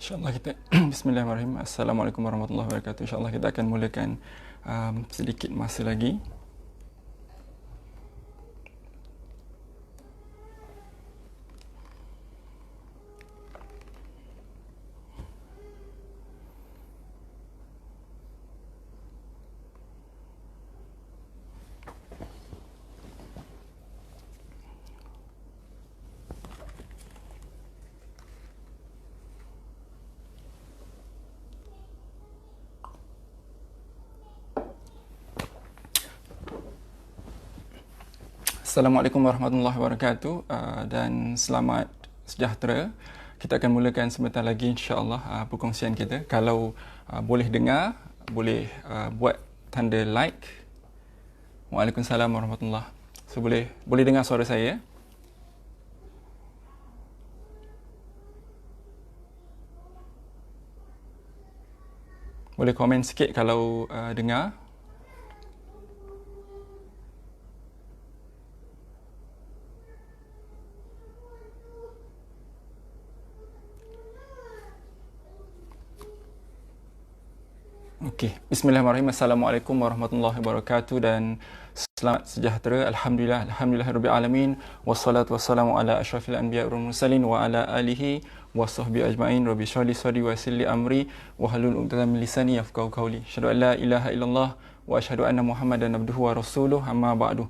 InsyaAllah kita Bismillahirrahmanirrahim. Assalamualaikum warahmatullahi wabarakatuh. InsyaAllah kita akan mulakan sedikit masa lagi. Assalamualaikum warahmatullahi wabarakatuh dan selamat sejahtera. Kita akan mulakan sebentar lagi insya-Allah perkongsian kita. Kalau boleh dengar, boleh buat tanda like. Waalaikumsalam warahmatullahi. So boleh dengar suara saya? Boleh komen sikit kalau dengar. Okey, bismillahirrahmanirrahim. Assalamualaikum warahmatullahi wabarakatuh dan selamat sejahtera. Alhamdulillahirabbil alamin wassalatu wassalamu ala asyrafil anbiya'i wal mursalin wa ala alihi wa sahbihi ajma'in. Rabbi shrah li sadri wa yassir li amri wa hlul 'uqdatam min lisani yafqahu qawli. Asyhadu an la ilaha illallah wa asyhadu anna Muhammadan abduhu wa rasuluh. Amma ba'du.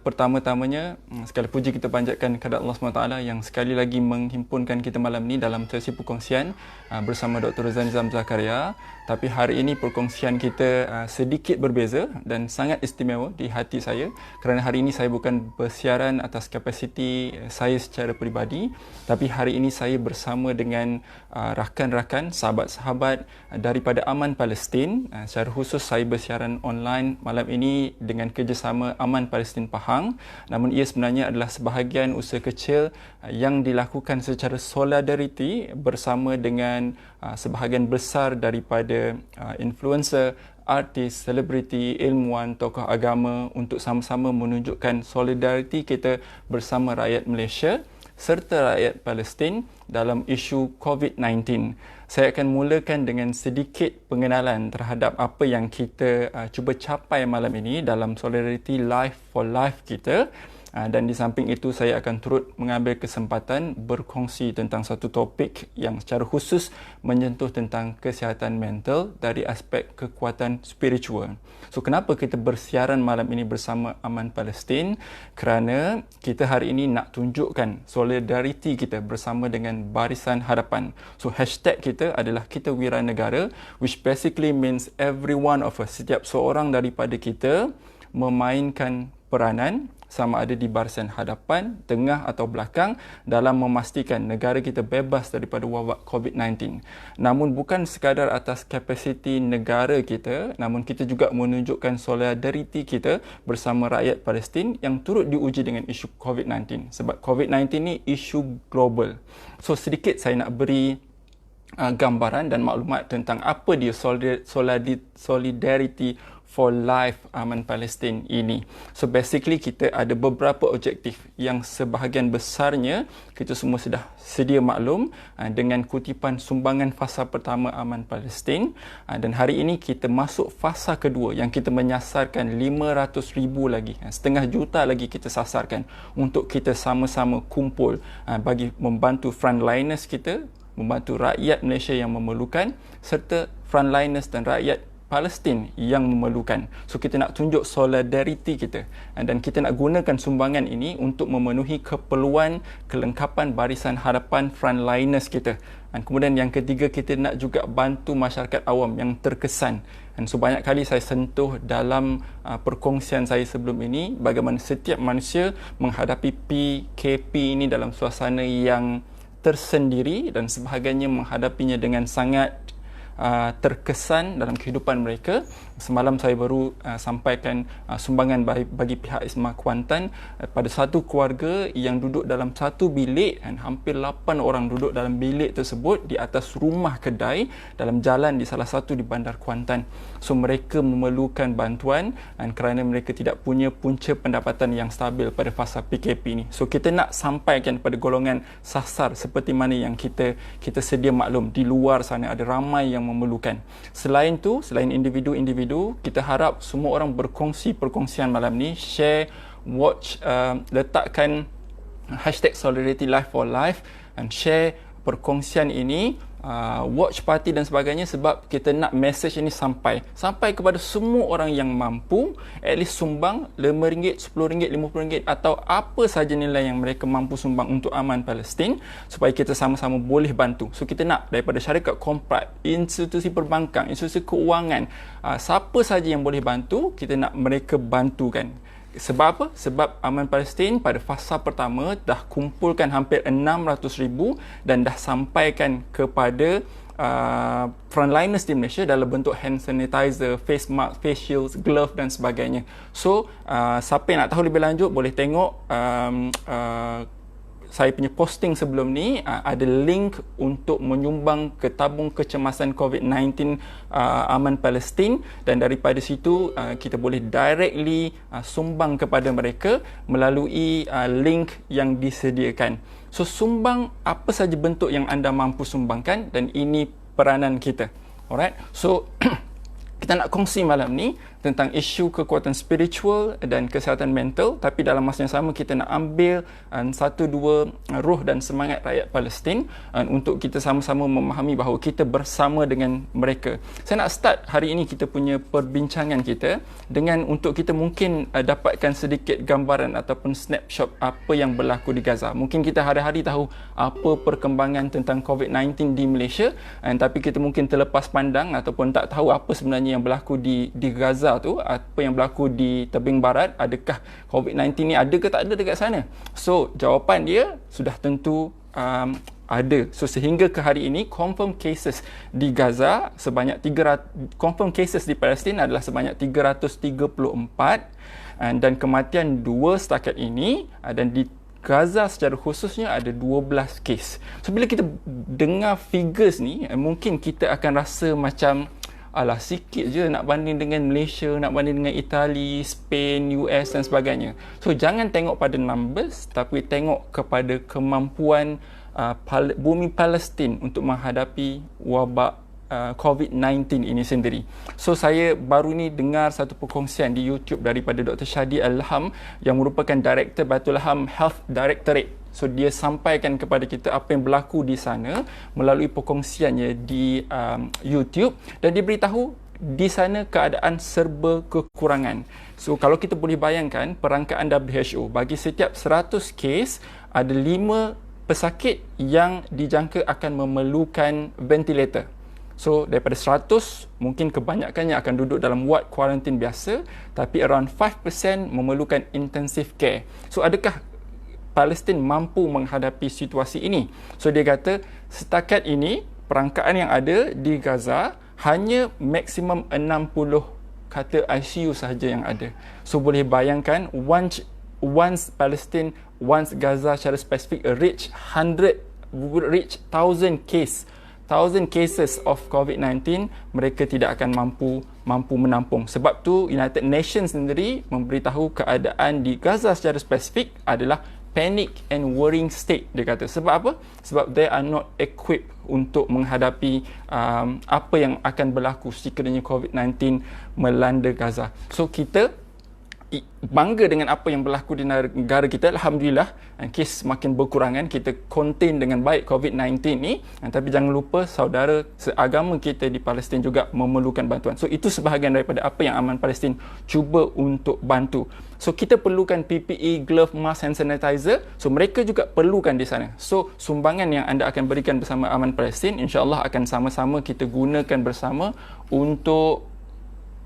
Pertama-tamanya sekali puji kita panjatkan kepada Allah SWT yang sekali lagi menghimpunkan kita malam ni dalam sesi perkongsian bersama Dr. Razan Nizam Zakaria. Tapi hari ini perkongsian kita sedikit berbeza dan sangat istimewa di hati saya kerana hari ini saya bukan bersiaran atas kapasiti saya secara peribadi, tapi hari ini saya bersama dengan rakan-rakan, sahabat-sahabat daripada Aman Palestin. Secara khusus saya bersiaran online malam ini dengan kerjasama Aman Palestin Pahang. Namun ia sebenarnya adalah sebahagian usaha kecil yang dilakukan secara solidariti bersama dengan sebahagian besar daripada influencer, artis, selebriti, ilmuwan, tokoh agama untuk sama-sama menunjukkan solidariti kita bersama rakyat Malaysia serta rakyat Palestin dalam isu COVID-19. Saya akan mulakan dengan sedikit pengenalan terhadap apa yang kita cuba capai malam ini dalam Solidarity Life for Life kita. Dan di samping itu saya akan turut mengambil kesempatan berkongsi tentang satu topik yang secara khusus menyentuh tentang kesihatan mental dari aspek kekuatan spiritual. So kenapa kita bersiaran malam ini bersama Aman Palestin? Kerana kita hari ini nak tunjukkan solidariti kita bersama dengan Barisan Harapan. So hashtag kita adalah Kita Wira Negara, which basically means every one of us, setiap seorang daripada kita memainkan peranan sama ada di barisan hadapan, tengah atau belakang dalam memastikan negara kita bebas daripada wabak COVID-19. Namun bukan sekadar atas kapasiti negara kita, namun kita juga menunjukkan solidariti kita bersama rakyat Palestin yang turut diuji dengan isu COVID-19. Sebab COVID-19 ni isu global. So sedikit saya nak beri gambaran dan maklumat tentang apa dia solidarity for life Aman Palestin ini. So basically kita ada beberapa objektif yang sebahagian besarnya kita semua sudah sedia maklum dengan kutipan sumbangan fasa pertama Aman Palestin, dan hari ini kita masuk fasa kedua yang kita menyasarkan 500,000 lagi, setengah juta lagi kita sasarkan untuk kita sama-sama kumpul bagi membantu frontliners kita, membantu rakyat Malaysia yang memerlukan serta frontliners dan rakyat Palestin yang memerlukan. So kita nak tunjuk solidariti kita dan kita nak gunakan sumbangan ini untuk memenuhi keperluan kelengkapan barisan hadapan frontliners kita. Dan kemudian yang ketiga, kita nak juga bantu masyarakat awam yang terkesan. Dan so banyak kali saya sentuh dalam perkongsian saya sebelum ini bagaimana setiap manusia menghadapi PKP ini dalam suasana yang tersendiri dan sebahagiannya menghadapinya dengan sangat terkesan dalam kehidupan mereka. semalam saya baru sampaikan sumbangan bagi pihak ISMA Kuantan pada satu keluarga yang duduk dalam satu bilik dan hampir 8 orang duduk dalam bilik tersebut di atas rumah kedai dalam jalan di salah satu di Bandar Kuantan. So mereka memerlukan bantuan dan kerana mereka tidak punya punca pendapatan yang stabil pada fasa PKP ni. So kita nak sampaikan pada golongan sasar seperti mana yang kita sedia maklum, di luar sana ada ramai yang memerlukan. Selain tu, selain individu, kita harap semua orang berkongsi perkongsian malam ni, share, watch, letakkan hashtag Solidarity Life for Life dan share perkongsian ini, watch party dan sebagainya, sebab kita nak message ini sampai kepada semua orang yang mampu, at least sumbang RM5, RM10, RM50 atau apa sahaja nilai yang mereka mampu sumbang untuk aman Palestin supaya kita sama-sama boleh bantu. So kita nak daripada syarikat korporat, institusi perbankan, institusi keuangan, siapa sahaja yang boleh bantu, kita nak mereka bantukan. Sebab apa? Sebab Aman Palestin pada fasa pertama dah kumpulkan hampir 600,000 dan dah sampaikan kepada frontliners di Malaysia dalam bentuk hand sanitizer, face mask, face shields, glove dan sebagainya. So, siapa yang nak tahu lebih lanjut boleh tengok saya punya posting sebelum ni, ada link untuk menyumbang ke tabung kecemasan COVID-19 Aman Palestin, dan daripada situ kita boleh directly sumbang kepada mereka melalui link yang disediakan. So sumbang apa saja bentuk yang anda mampu sumbangkan, dan ini peranan kita. Alright, so kita nak kongsi malam ni tentang isu kekuatan spiritual dan kesihatan mental, tapi dalam masa yang sama kita nak ambil satu dua roh dan semangat rakyat Palestin untuk kita sama-sama memahami bahawa kita bersama dengan mereka. Saya nak start hari ini kita punya perbincangan kita dengan untuk kita mungkin dapatkan sedikit gambaran ataupun snapshot apa yang berlaku di Gaza. Mungkin kita hari-hari tahu apa perkembangan tentang COVID-19 di Malaysia, tapi kita mungkin terlepas pandang ataupun tak tahu apa sebenarnya yang berlaku di Gaza tu, apa yang berlaku di tebing barat. Adakah COVID-19 ni ada ke tak ada dekat sana? So jawapan dia sudah tentu ada. So sehingga ke hari ini confirm cases di Gaza sebanyak 300, confirm cases di Palestin adalah sebanyak 334, dan kematian 2 setakat ini, dan di Gaza secara khususnya ada 12 kes. So bila kita dengar figures ni, mungkin kita akan rasa macam alah sikit je nak banding dengan Malaysia, nak banding dengan Itali, Spain, US dan sebagainya. So jangan tengok pada numbers, tapi tengok kepada kemampuan bumi Palestin untuk menghadapi wabak COVID-19 ini sendiri. So saya baru ni dengar satu perkongsian di YouTube daripada Dr. Shadi Alham yang merupakan Director Baitul Ham Health Directorate. So dia sampaikan kepada kita apa yang berlaku di sana melalui perkongsiannya di YouTube, dan dia beritahu di sana keadaan serba kekurangan. So kalau kita boleh bayangkan perangkaan WHO, bagi setiap 100 kes ada 5 pesakit yang dijangka akan memerlukan ventilator. So daripada 100, mungkin kebanyakannya akan duduk dalam ward kuarantin biasa, tapi around 5% memerlukan intensive care. So adakah Palestin mampu menghadapi situasi ini? So dia kata setakat ini perangkaan yang ada di Gaza hanya maksimum 60 katil ICU sahaja yang ada. So boleh bayangkan once Palestin, once Gaza secara spesifik reach 1,000 cases of COVID-19, mereka tidak akan mampu menampung. Sebab tu United Nations sendiri memberitahu keadaan di Gaza secara spesifik adalah panic and worrying state, dia kata. Sebab apa? Sebab they are not equipped untuk menghadapi apa yang akan berlaku sekiranya COVID-19 melanda Gaza. So kita bangga dengan apa yang berlaku di negara kita. Alhamdulillah, kes semakin berkurangan, kita contain dengan baik COVID-19 ni, tapi jangan lupa saudara seagama kita di Palestin juga memerlukan bantuan. So itu sebahagian daripada apa yang Aman Palestin cuba untuk bantu. So kita perlukan PPE, glove, mask, hand sanitizer. So mereka juga perlukan di sana. So sumbangan yang anda akan berikan bersama Aman Palestin, insya-Allah akan sama-sama kita gunakan bersama untuk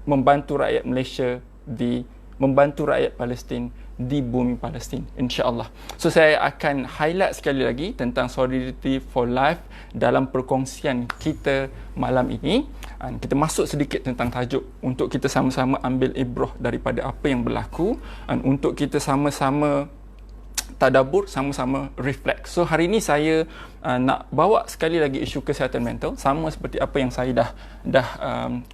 membantu rakyat Malaysia di membantu rakyat Palestin di bumi Palestin, insya-Allah. So saya akan highlight sekali lagi tentang Solidarity for Life dalam perkongsian kita malam ini. Kita masuk sedikit tentang tajuk untuk kita sama-sama ambil ibrah daripada apa yang berlaku, dan untuk kita sama-sama tadabbur, sama-sama reflect. So hari ini saya nak bawa sekali lagi isu kesihatan mental, sama seperti apa yang saya dah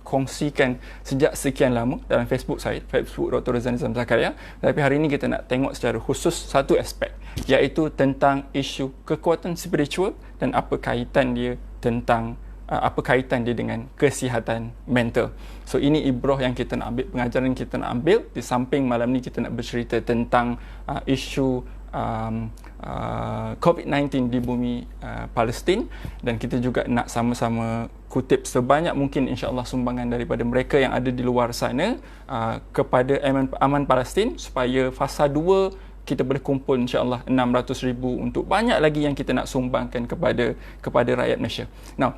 kongsikan sejak sekian lama dalam Facebook saya, Facebook Dr. Razan Nizam Zakaria. Tapi hari ini kita nak tengok secara khusus satu aspek, iaitu tentang isu kekuatan spiritual dan apa kaitan dia dengan kesihatan mental. So ini ibrah yang kita nak ambil, pengajaran yang kita nak ambil. Di samping malam ni kita nak bercerita tentang isu COVID-19 di bumi Palestin, dan kita juga nak sama-sama kutip sebanyak mungkin insya-Allah sumbangan daripada mereka yang ada di luar sana kepada Aman Palestin, supaya fasa 2 kita boleh kumpul insya-Allah 600,000 untuk banyak lagi yang kita nak sumbangkan kepada rakyat Malaysia. Now,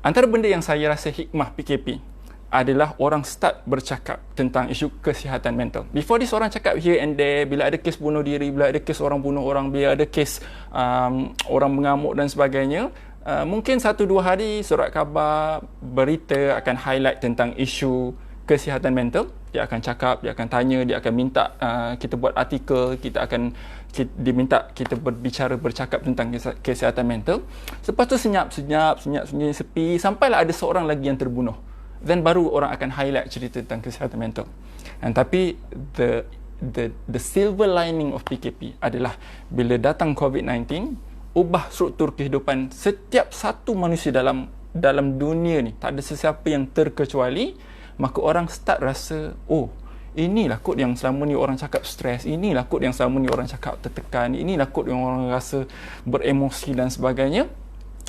antara benda yang saya rasa hikmah PKP adalah orang start bercakap tentang isu kesihatan mental. Before this, orang cakap here and there, bila ada kes bunuh diri, bila ada kes orang bunuh orang, bila ada kes orang mengamuk dan sebagainya, mungkin 1-2 hari surat khabar, berita akan highlight tentang isu kesihatan mental. Dia akan cakap, dia akan tanya, dia akan minta kita buat artikel, diminta kita bercakap tentang kesihatan mental. Lepas tu senyap, sepi, sampailah ada seorang lagi yang terbunuh. Then baru orang akan highlight cerita tentang kesihatan mental. Tapi the silver lining of PKP adalah bila datang COVID-19, ubah struktur kehidupan setiap satu manusia dalam dunia ni. Tak ada sesiapa yang terkecuali. Maka orang start rasa, oh, inilah kot yang selama ni orang cakap stres, inilah kot yang selama ni orang cakap tertekan, inilah kot yang orang rasa beremosi dan sebagainya.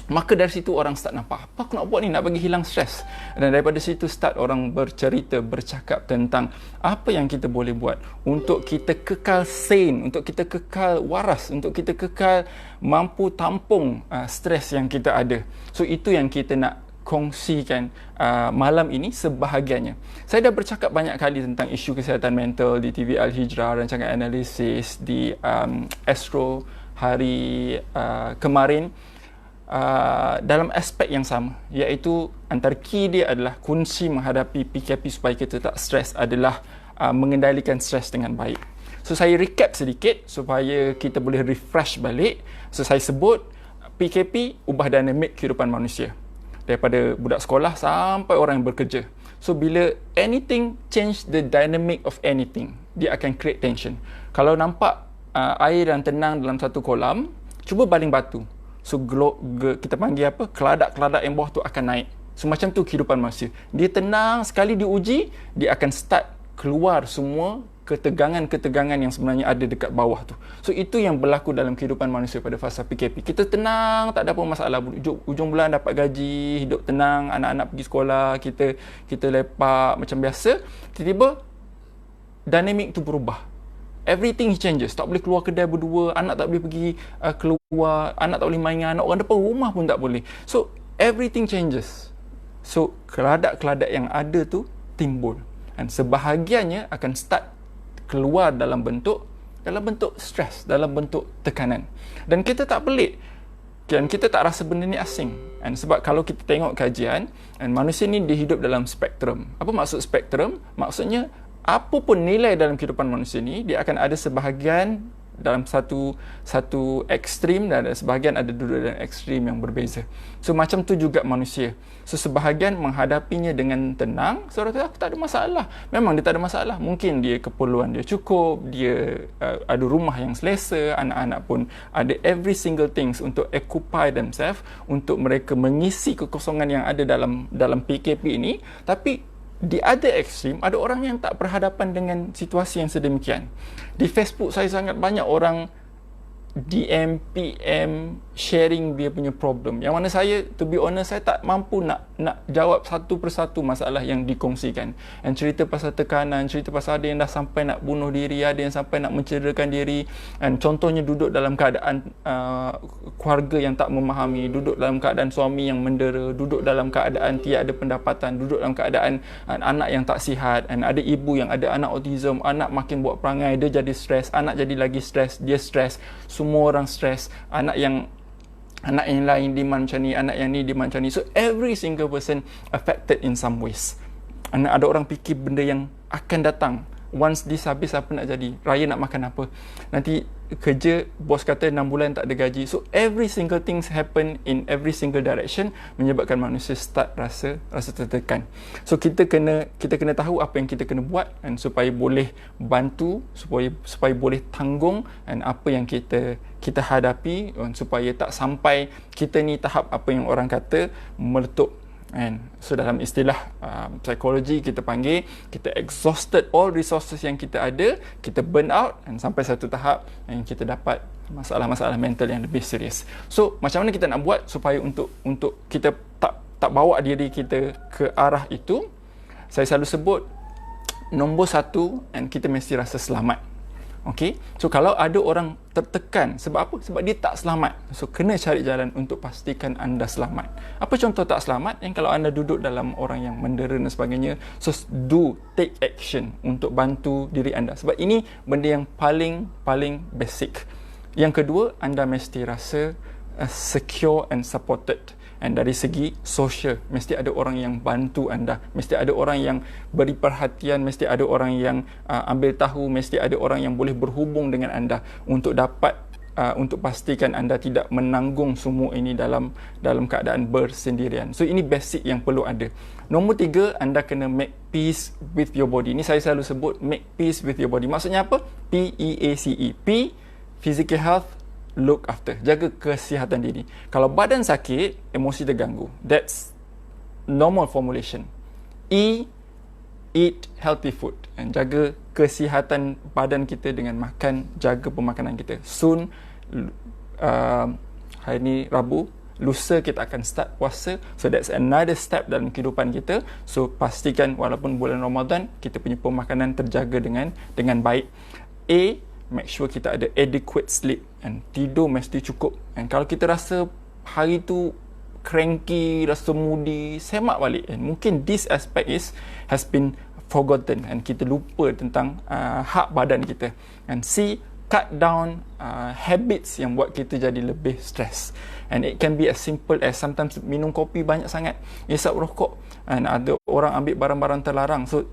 Maka dari situ orang start nampak, apa aku nak buat ni, nak bagi hilang stres. Dan daripada situ start orang bercakap tentang apa yang kita boleh buat untuk kita kekal sane, untuk kita kekal waras, untuk kita kekal mampu tampung stres yang kita ada. So itu yang kita nak kongsikan malam ini sebahagiannya. Saya dah bercakap banyak kali tentang isu kesihatan mental di TV Al-Hijrah, rancangan analisis di Astro hari kemarin, dalam aspek yang sama, iaitu antara key dia adalah kunci menghadapi PKP supaya kita tak stres adalah mengendalikan stres dengan baik. So saya recap sedikit supaya kita boleh refresh balik. So saya sebut PKP ubah dinamik kehidupan manusia, daripada budak sekolah sampai orang yang bekerja. So bila anything change the dynamic of anything, dia akan create tension. Kalau nampak air yang tenang dalam satu kolam, cuba baling batu. So kita panggil apa? Keladak-keladak yang bawah tu akan naik. So macam tu kehidupan manusia. Dia tenang, sekali diuji, dia akan start keluar semua ketegangan-ketegangan yang sebenarnya ada dekat bawah tu. So itu yang berlaku dalam kehidupan manusia pada fasa PKP. Kita tenang, tak ada apa masalah. Ujung bulan dapat gaji, hidup tenang, anak-anak pergi sekolah, kita lepak macam biasa. Tiba-tiba dinamik tu berubah. Everything changes. Tak boleh keluar kedai berdua, anak tak boleh pergi keluar, anak tak boleh main dengan anak orang depan rumah pun tak boleh. So everything changes. So keladak-keladak yang ada tu timbul, dan sebahagiannya akan start keluar dalam bentuk stres, dalam bentuk tekanan. Dan kita tak pelik, dan kita tak rasa benda ni asing. Dan sebab kalau kita tengok kajian, dan manusia ni dia hidup dalam spektrum. Apa maksud spektrum? Maksudnya apa pun nilai dalam kehidupan manusia ni, dia akan ada sebahagian dalam satu ekstrim, dan ada sebahagian ada duduk dalam ekstrim yang berbeza. So macam tu juga manusia. So sebahagian menghadapinya dengan tenang, seorang kata aku tak ada masalah. Memang dia tak ada masalah. Mungkin dia keperluan dia cukup, dia ada rumah yang selesa, anak-anak pun ada every single things untuk occupy themselves, untuk mereka mengisi kekosongan yang ada dalam PKP ini. Tapi di other extreme, ada orang yang tak berhadapan dengan situasi yang sedemikian. Di Facebook saya sangat banyak orang DM, PM, sharing dia punya problem. Yang mana saya, to be honest, saya tak mampu nak jawab satu persatu masalah yang dikongsikan. Dan cerita pasal tekanan, cerita pasal ada yang dah sampai nak bunuh diri, ada yang sampai nak mencederakan diri. Dan contohnya duduk dalam keadaan keluarga yang tak memahami, duduk dalam keadaan suami yang mendera, duduk dalam keadaan tiada pendapatan, duduk dalam keadaan anak yang tak sihat, dan ada ibu yang ada anak autism, anak makin buat perangai, dia jadi stres, anak jadi lagi stres, dia stres, semua orang stres, anak yang lain demand macam ni, anak yang ni demand macam ni. So every single person affected in some ways. Ada orang fikir benda yang akan datang, once this habis apa nak jadi, raya nak makan apa, nanti kerja bos kata 6 bulan tak ada gaji. So every single things happen in every single direction, menyebabkan manusia start rasa tertekan. So kita kena tahu apa yang kita kena buat, dan supaya boleh bantu, supaya boleh tanggung dan apa yang kita hadapi, supaya tak sampai kita ni tahap apa yang orang kata meletup. And so dalam istilah psikologi kita panggil, kita exhausted all resources yang kita ada, kita burn out, dan sampai satu tahap yang kita dapat masalah-masalah mental yang lebih serius. So macam mana kita nak buat supaya untuk kita tak bawa diri kita ke arah itu? Saya selalu sebut nombor satu, and kita mesti rasa selamat. Okay, so kalau ada orang tertekan, sebab apa? Sebab dia tak selamat. So kena cari jalan untuk pastikan anda selamat. Apa contoh tak selamat? Yang kalau anda duduk dalam orang yang mendera dan sebagainya, so take action untuk bantu diri anda. Sebab ini benda yang paling basic. Yang kedua, anda mesti rasa secure and supported. Dan dari segi sosial, mesti ada orang yang bantu anda, mesti ada orang yang beri perhatian, mesti ada orang yang ambil tahu, mesti ada orang yang boleh berhubung dengan anda untuk dapat untuk pastikan anda tidak menanggung semua ini dalam keadaan bersendirian. So ini basic yang perlu ada. Nombor 3, anda kena make peace with your body. Ini saya selalu sebut make peace with your body. Maksudnya apa? P-E-A-C-E. P, physical health, look after, jaga kesihatan diri. Kalau badan sakit, emosi terganggu. That's normal formulation. E, eat healthy food, and jaga kesihatan badan kita dengan makan, jaga pemakanan kita. Soon, hari ni Rabu, lusa kita akan start puasa. So that's another step dalam kehidupan kita. So pastikan walaupun bulan Ramadan, kita punya pemakanan terjaga dengan baik. A, make sure kita ada adequate sleep, and tidur mesti cukup. And kalau kita rasa hari tu cranky, rasa moody, semak balik, and mungkin this aspect has been forgotten, and kita lupa tentang hak badan kita. And C, cut down habits yang buat kita jadi lebih stress. And it can be as simple as sometimes minum kopi banyak sangat, isap rokok, and ada orang ambil barang-barang terlarang. So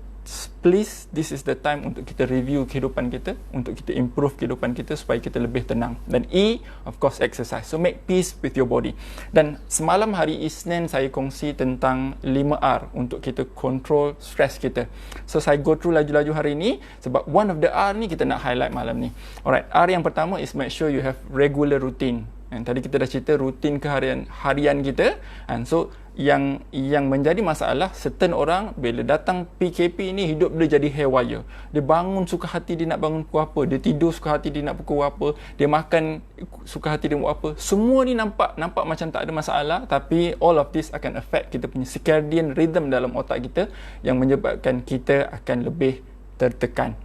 please, this is the time untuk kita review kehidupan kita, untuk kita improve kehidupan kita supaya kita lebih tenang. Dan E, of course, exercise. So make peace with your body. Dan semalam hari Isnin saya kongsi tentang 5R untuk kita control stress kita. So saya go through laju-laju hari ni, sebab one of the R ni kita nak highlight malam ni. Alright, R yang pertama is make sure you have regular routine. And tadi kita dah cerita rutin harian kita. And so yang menjadi masalah, certain orang bila datang PKP ni, hidup dia jadi haywire. Dia bangun suka hati dia nak bangun pukul apa, dia tidur suka hati dia nak pukul apa, dia makan suka hati dia buat apa. Semua ni nampak macam tak ada masalah, tapi all of this akan affect kita punya circadian rhythm dalam otak kita, yang menyebabkan kita akan lebih tertekan.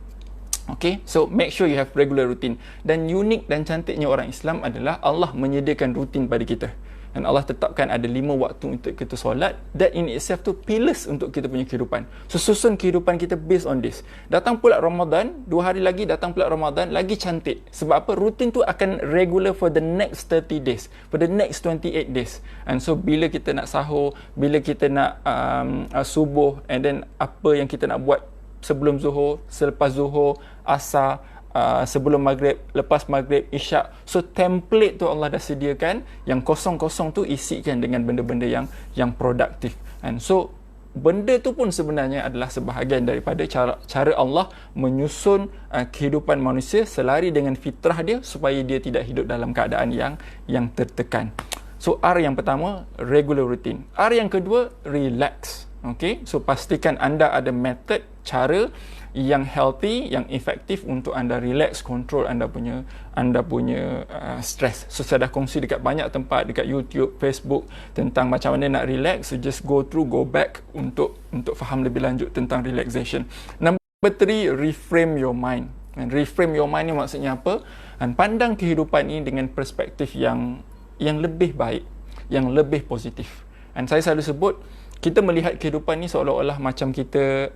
Okay, so make sure you have regular routine. Dan unik dan cantiknya orang Islam adalah Allah menyediakan rutin pada kita. Dan Allah tetapkan ada 5 waktu untuk kita solat. That in itself tu pillars untuk kita punya kehidupan. So susun kehidupan kita based on this. Datang pula Ramadan, 2 hari lagi datang pula Ramadan, lagi cantik. Sebab apa? Rutin tu akan regular for the next 30 days, for the next 28 days. And so bila kita nak sahur, bila kita nak subuh, and then apa yang kita nak buat sebelum zuhur, selepas zuhur, asar, sebelum maghrib, lepas maghrib, isyak. So template tu Allah dah sediakan, yang kosong-kosong tu isikan dengan benda-benda yang produktif. And so benda tu pun sebenarnya adalah sebahagian daripada cara Allah menyusun kehidupan manusia selari dengan fitrah dia, supaya dia tidak hidup dalam keadaan yang tertekan. So R yang pertama, regular routine. R yang kedua, relax. Okay, so pastikan anda ada method cara yang healthy, yang efektif untuk anda relax, control anda punya stress. So saya dah kongsi dekat banyak tempat, dekat YouTube, Facebook, tentang macam mana nak relax. So just go back untuk faham lebih lanjut tentang relaxation. Number 3, reframe your mind. And reframe your mind ni maksudnya apa? Dan pandang kehidupan ini dengan perspektif yang lebih baik, yang lebih positif. Dan saya selalu sebut, kita melihat kehidupan ni seolah-olah macam kita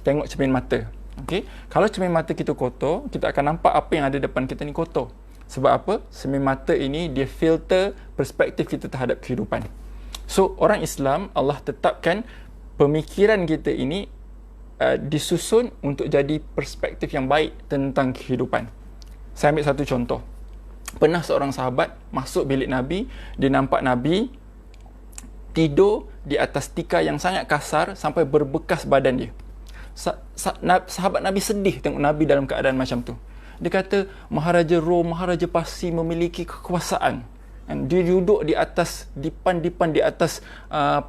tengok cermin mata. Okay? Kalau cermin mata kita kotor, kita akan nampak apa yang ada depan kita ni kotor. Sebab apa? Cermin mata ini dia filter perspektif kita terhadap kehidupan. So orang Islam, Allah tetapkan pemikiran kita ini disusun untuk jadi perspektif yang baik tentang kehidupan. Saya ambil satu contoh. Pernah seorang sahabat masuk bilik Nabi, dia nampak Nabi tidur di atas tikar yang sangat kasar sampai berbekas badan dia. Sahabat Nabi sedih tengok Nabi dalam keadaan macam tu. Dia kata, Maharaja Rom, Maharaja Parsi memiliki kekuasaan. Dan dia duduk di atas dipan-dipan, di atas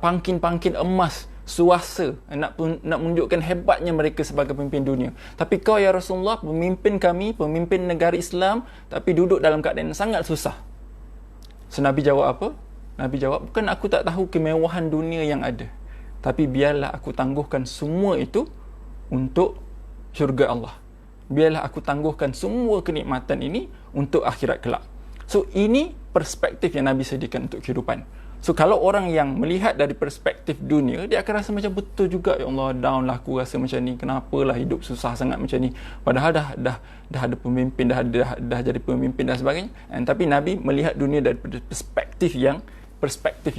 pangkin-pangkin emas, suasa, nak menunjukkan hebatnya mereka sebagai pemimpin dunia. Tapi kau ya Rasulullah, pemimpin kami, pemimpin negara Islam, tapi duduk dalam keadaan yang sangat susah. So Nabi jawab apa? Nabi jawab, bukan aku tak tahu kemewahan dunia yang ada, tapi biarlah aku tangguhkan semua itu untuk syurga Allah. Biarlah aku tangguhkan semua kenikmatan ini untuk akhirat kelak. So ini perspektif yang Nabi sediakan untuk kehidupan. So kalau orang yang melihat dari perspektif dunia, dia akan rasa macam betul juga, ya Allah, down lah aku rasa macam ni, kenapalah hidup susah sangat macam ni, padahal dah ada pemimpin, dah jadi pemimpin dan sebagainya. Tapi Nabi melihat dunia dari perspektif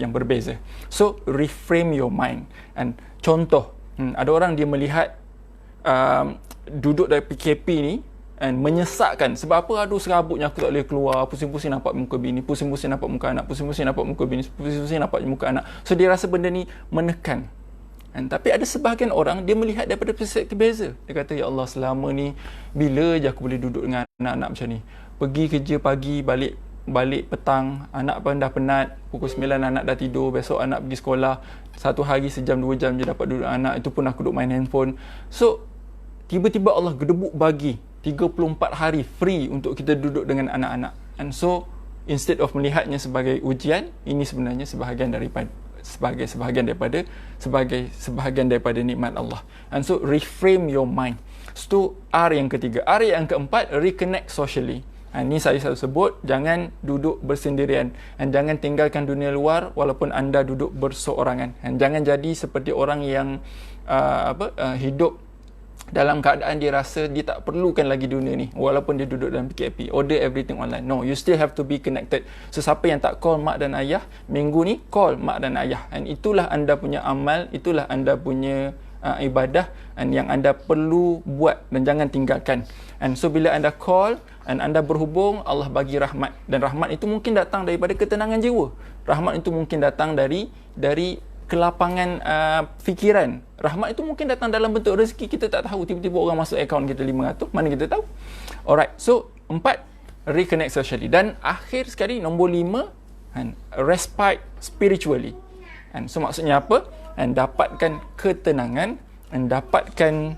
yang berbeza. So reframe your mind. And contoh, ada orang dia melihat duduk dari PKP ni and menyesakkan. Sebab apa? Aduh, serabutnya aku tak boleh keluar, pusing-pusing nampak muka bini, pusing-pusing nampak muka anak, pusing-pusing nampak muka bini, pusing-pusing nampak muka anak. So dia rasa benda ni menekan. Tapi ada sebahagian orang dia melihat daripada perspektif beza. Dia kata, ya Allah, selama ni bila je aku boleh duduk dengan anak-anak macam ni, pergi kerja pagi, balik petang, anak pun dah penat, pukul 9 anak dah tidur, besok anak pergi sekolah, satu hari sejam 2 jam je dapat duduk anak, itu pun aku duduk main handphone. So tiba-tiba Allah gedebuk bagi 34 hari free untuk kita duduk dengan anak-anak. And so instead of melihatnya sebagai ujian, ini sebenarnya sebahagian daripada nikmat Allah. And so reframe your mind. So R yang ketiga. R yang keempat, reconnect socially. Ini saya selalu sebut, jangan duduk bersendirian dan jangan tinggalkan dunia luar walaupun anda duduk berseorangan. Dan jangan jadi seperti orang yang hidup dalam keadaan dia rasa dia tak perlukan lagi dunia ni walaupun dia duduk dalam PKP, order everything online. No, you still have to be connected. So siapa yang tak call mak dan ayah minggu ni, call mak dan ayah. Dan itulah anda punya amal, itulah anda punya ibadah and yang anda perlu buat dan jangan tinggalkan. And so bila anda call dan anda berhubung, Allah bagi rahmat, dan rahmat itu mungkin datang daripada ketenangan jiwa. Rahmat itu mungkin datang dari kelapangan fikiran. Rahmat itu mungkin datang dalam bentuk rezeki, kita tak tahu, tiba-tiba orang masuk akaun kita 500, mana kita tahu. Alright, so 4, reconnect socially. Dan akhir sekali, nombor 5, respite spiritually. And so maksudnya apa? And dapatkan ketenangan, and dapatkan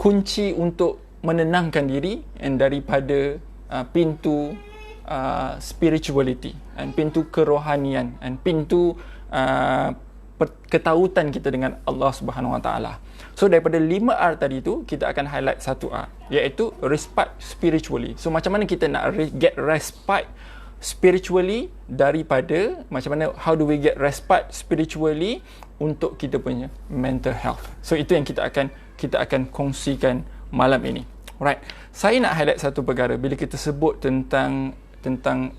kunci untuk menenangkan diri and daripada pintu spirituality and pintu kerohanian and pintu ketautan kita dengan Allah Subhanahu Wa Taala. So daripada 5R tadi tu, kita akan highlight 1R, iaitu respite spiritually. So macam mana kita nak get respite spiritually daripada, macam mana, how do we get respite spiritually untuk kita punya mental health. So itu yang kita akan kongsikan malam ini. Alright, saya nak highlight satu perkara bila kita sebut tentang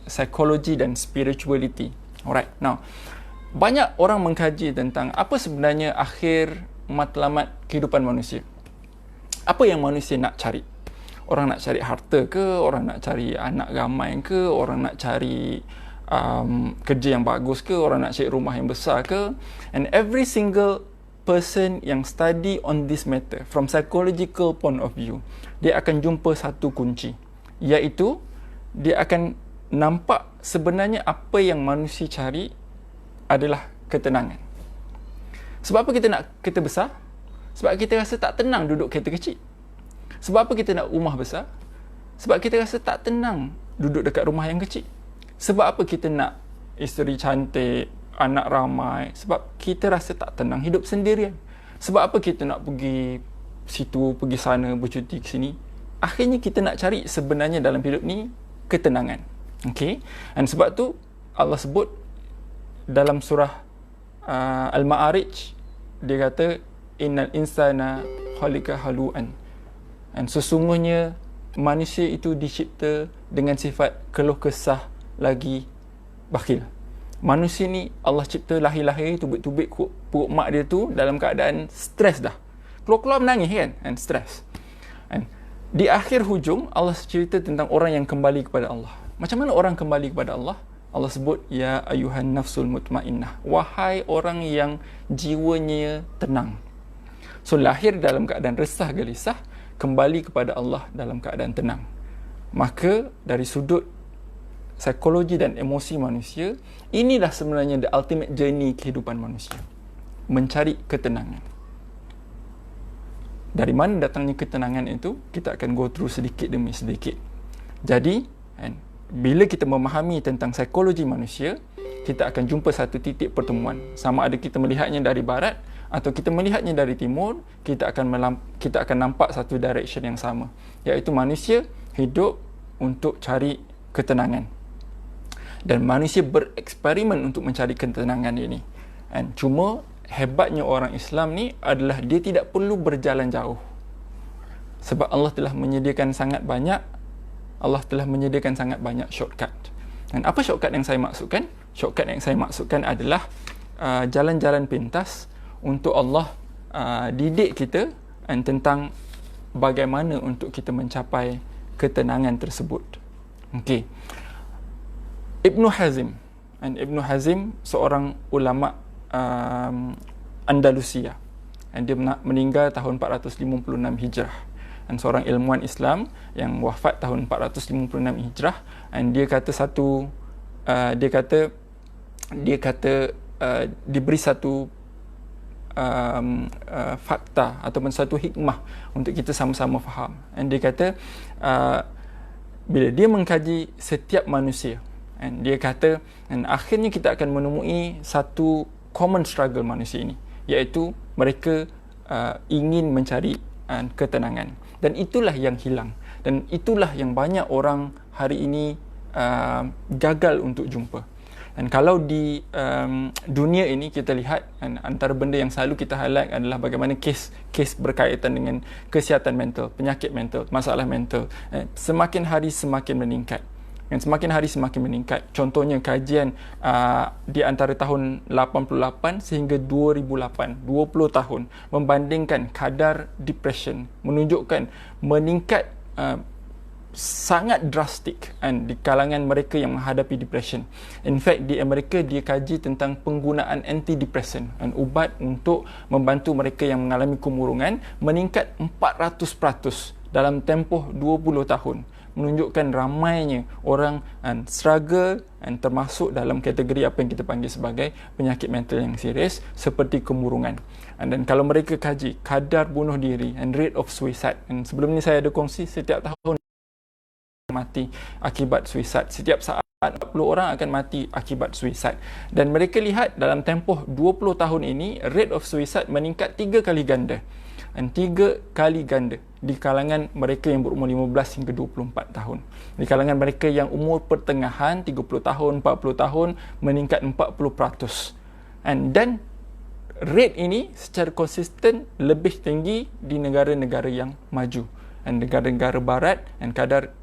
psikologi dan spirituality. Alright, now banyak orang mengkaji tentang apa sebenarnya akhir matlamat kehidupan manusia. Apa yang manusia nak cari? Orang nak cari harta ke? Orang nak cari anak ramai ke? Orang nak cari kerja yang bagus ke? Orang nak cari rumah yang besar ke? And every single person yang study on this matter from psychological point of view, dia akan jumpa satu kunci, iaitu dia akan nampak sebenarnya apa yang manusia cari adalah ketenangan. Sebab apa kita nak kereta besar? Sebab kita rasa tak tenang duduk kereta kecil. Sebab apa kita nak rumah besar? Sebab kita rasa tak tenang duduk dekat rumah yang kecil. Sebab apa kita nak isteri cantik, anak ramai? Sebab kita rasa tak tenang hidup sendirian. Sebab apa kita nak pergi situ, pergi sana, bercuti ke sini? Akhirnya kita nak cari sebenarnya dalam hidup ni ketenangan. Okay? Dan sebab tu Allah sebut dalam surah Al-Ma'arij, dia kata innal insana khuliqa halu'an. Dan sesungguhnya manusia itu dicipta dengan sifat keluh kesah lagi bakhil. Manusia ni Allah cipta lahir-lahir tubik-tubik perut mak dia tu dalam keadaan stres dah. Keluar-keluar menangis kan? And stres. And di akhir hujung Allah cerita tentang orang yang kembali kepada Allah. Macam mana orang kembali kepada Allah? Allah sebut, ya ayuhan nafsul mutmainnah. Wahai orang yang jiwanya tenang. So lahir dalam keadaan resah gelisah, kembali kepada Allah dalam keadaan tenang. Maka dari sudut psikologi dan emosi manusia, inilah sebenarnya the ultimate journey kehidupan manusia. Mencari ketenangan. Dari mana datangnya ketenangan itu? Kita akan go through sedikit demi sedikit. Jadi, bila kita memahami tentang psikologi manusia, kita akan jumpa satu titik pertemuan. Sama ada kita melihatnya dari barat atau kita melihatnya dari timur, kita akan nampak satu direction yang sama, iaitu manusia hidup untuk cari ketenangan. Dan manusia bereksperimen untuk mencari ketenangan ini. And cuma hebatnya orang Islam ni adalah dia tidak perlu berjalan jauh. Sebab Allah telah menyediakan sangat banyak shortcut. Dan apa shortcut yang saya maksudkan? Shortcut yang saya maksudkan adalah jalan-jalan pintas untuk Allah didik kita tentang bagaimana untuk kita mencapai ketenangan tersebut. Okey. Ibn Hazm seorang ulama Andalusia. Dan dia meninggal tahun 456 Hijrah. Dan seorang ilmuwan Islam yang wafat tahun 456 Hijrah. Dan dia kata diberi satu fakta ataupun satu hikmah untuk kita sama-sama faham. Dan dia kata bila dia mengkaji setiap manusia, dan dia kata dan akhirnya kita akan menemui satu common struggle manusia ini, iaitu mereka ingin mencari ketenangan. Dan itulah yang hilang. Dan itulah yang banyak orang hari ini gagal untuk jumpa. Dan kalau di dunia ini kita lihat, antara benda yang selalu kita highlight adalah bagaimana kes berkaitan dengan kesihatan mental, penyakit mental, masalah mental. Semakin hari semakin meningkat. Dan semakin hari semakin meningkat. Contohnya kajian di antara tahun 88 sehingga 2008, 20 tahun, membandingkan kadar depression, menunjukkan meningkat sangat drastik di kalangan mereka yang menghadapi depression. In fact, di Amerika dia kaji tentang penggunaan antidepresan dan ubat untuk membantu mereka yang mengalami kemurungan meningkat 400% dalam tempoh 20 tahun. Menunjukkan ramainya orang struggle termasuk dalam kategori apa yang kita panggil sebagai penyakit mental yang serius seperti kemurungan. Dan kalau mereka kaji kadar bunuh diri and rate of suicide, dan sebelum ni saya ada kongsi setiap tahun mati akibat suicide, setiap saat 40 orang akan mati akibat suicide. Dan mereka lihat dalam tempoh 20 tahun ini rate of suicide meningkat 3 kali ganda. Dan 3 kali ganda di kalangan mereka yang berumur 15 hingga 24 tahun. Di kalangan mereka yang umur pertengahan 30 tahun, 40 tahun meningkat 40%. Dan rate ini secara konsisten lebih tinggi di negara-negara yang maju. Dan negara-negara barat dan kadar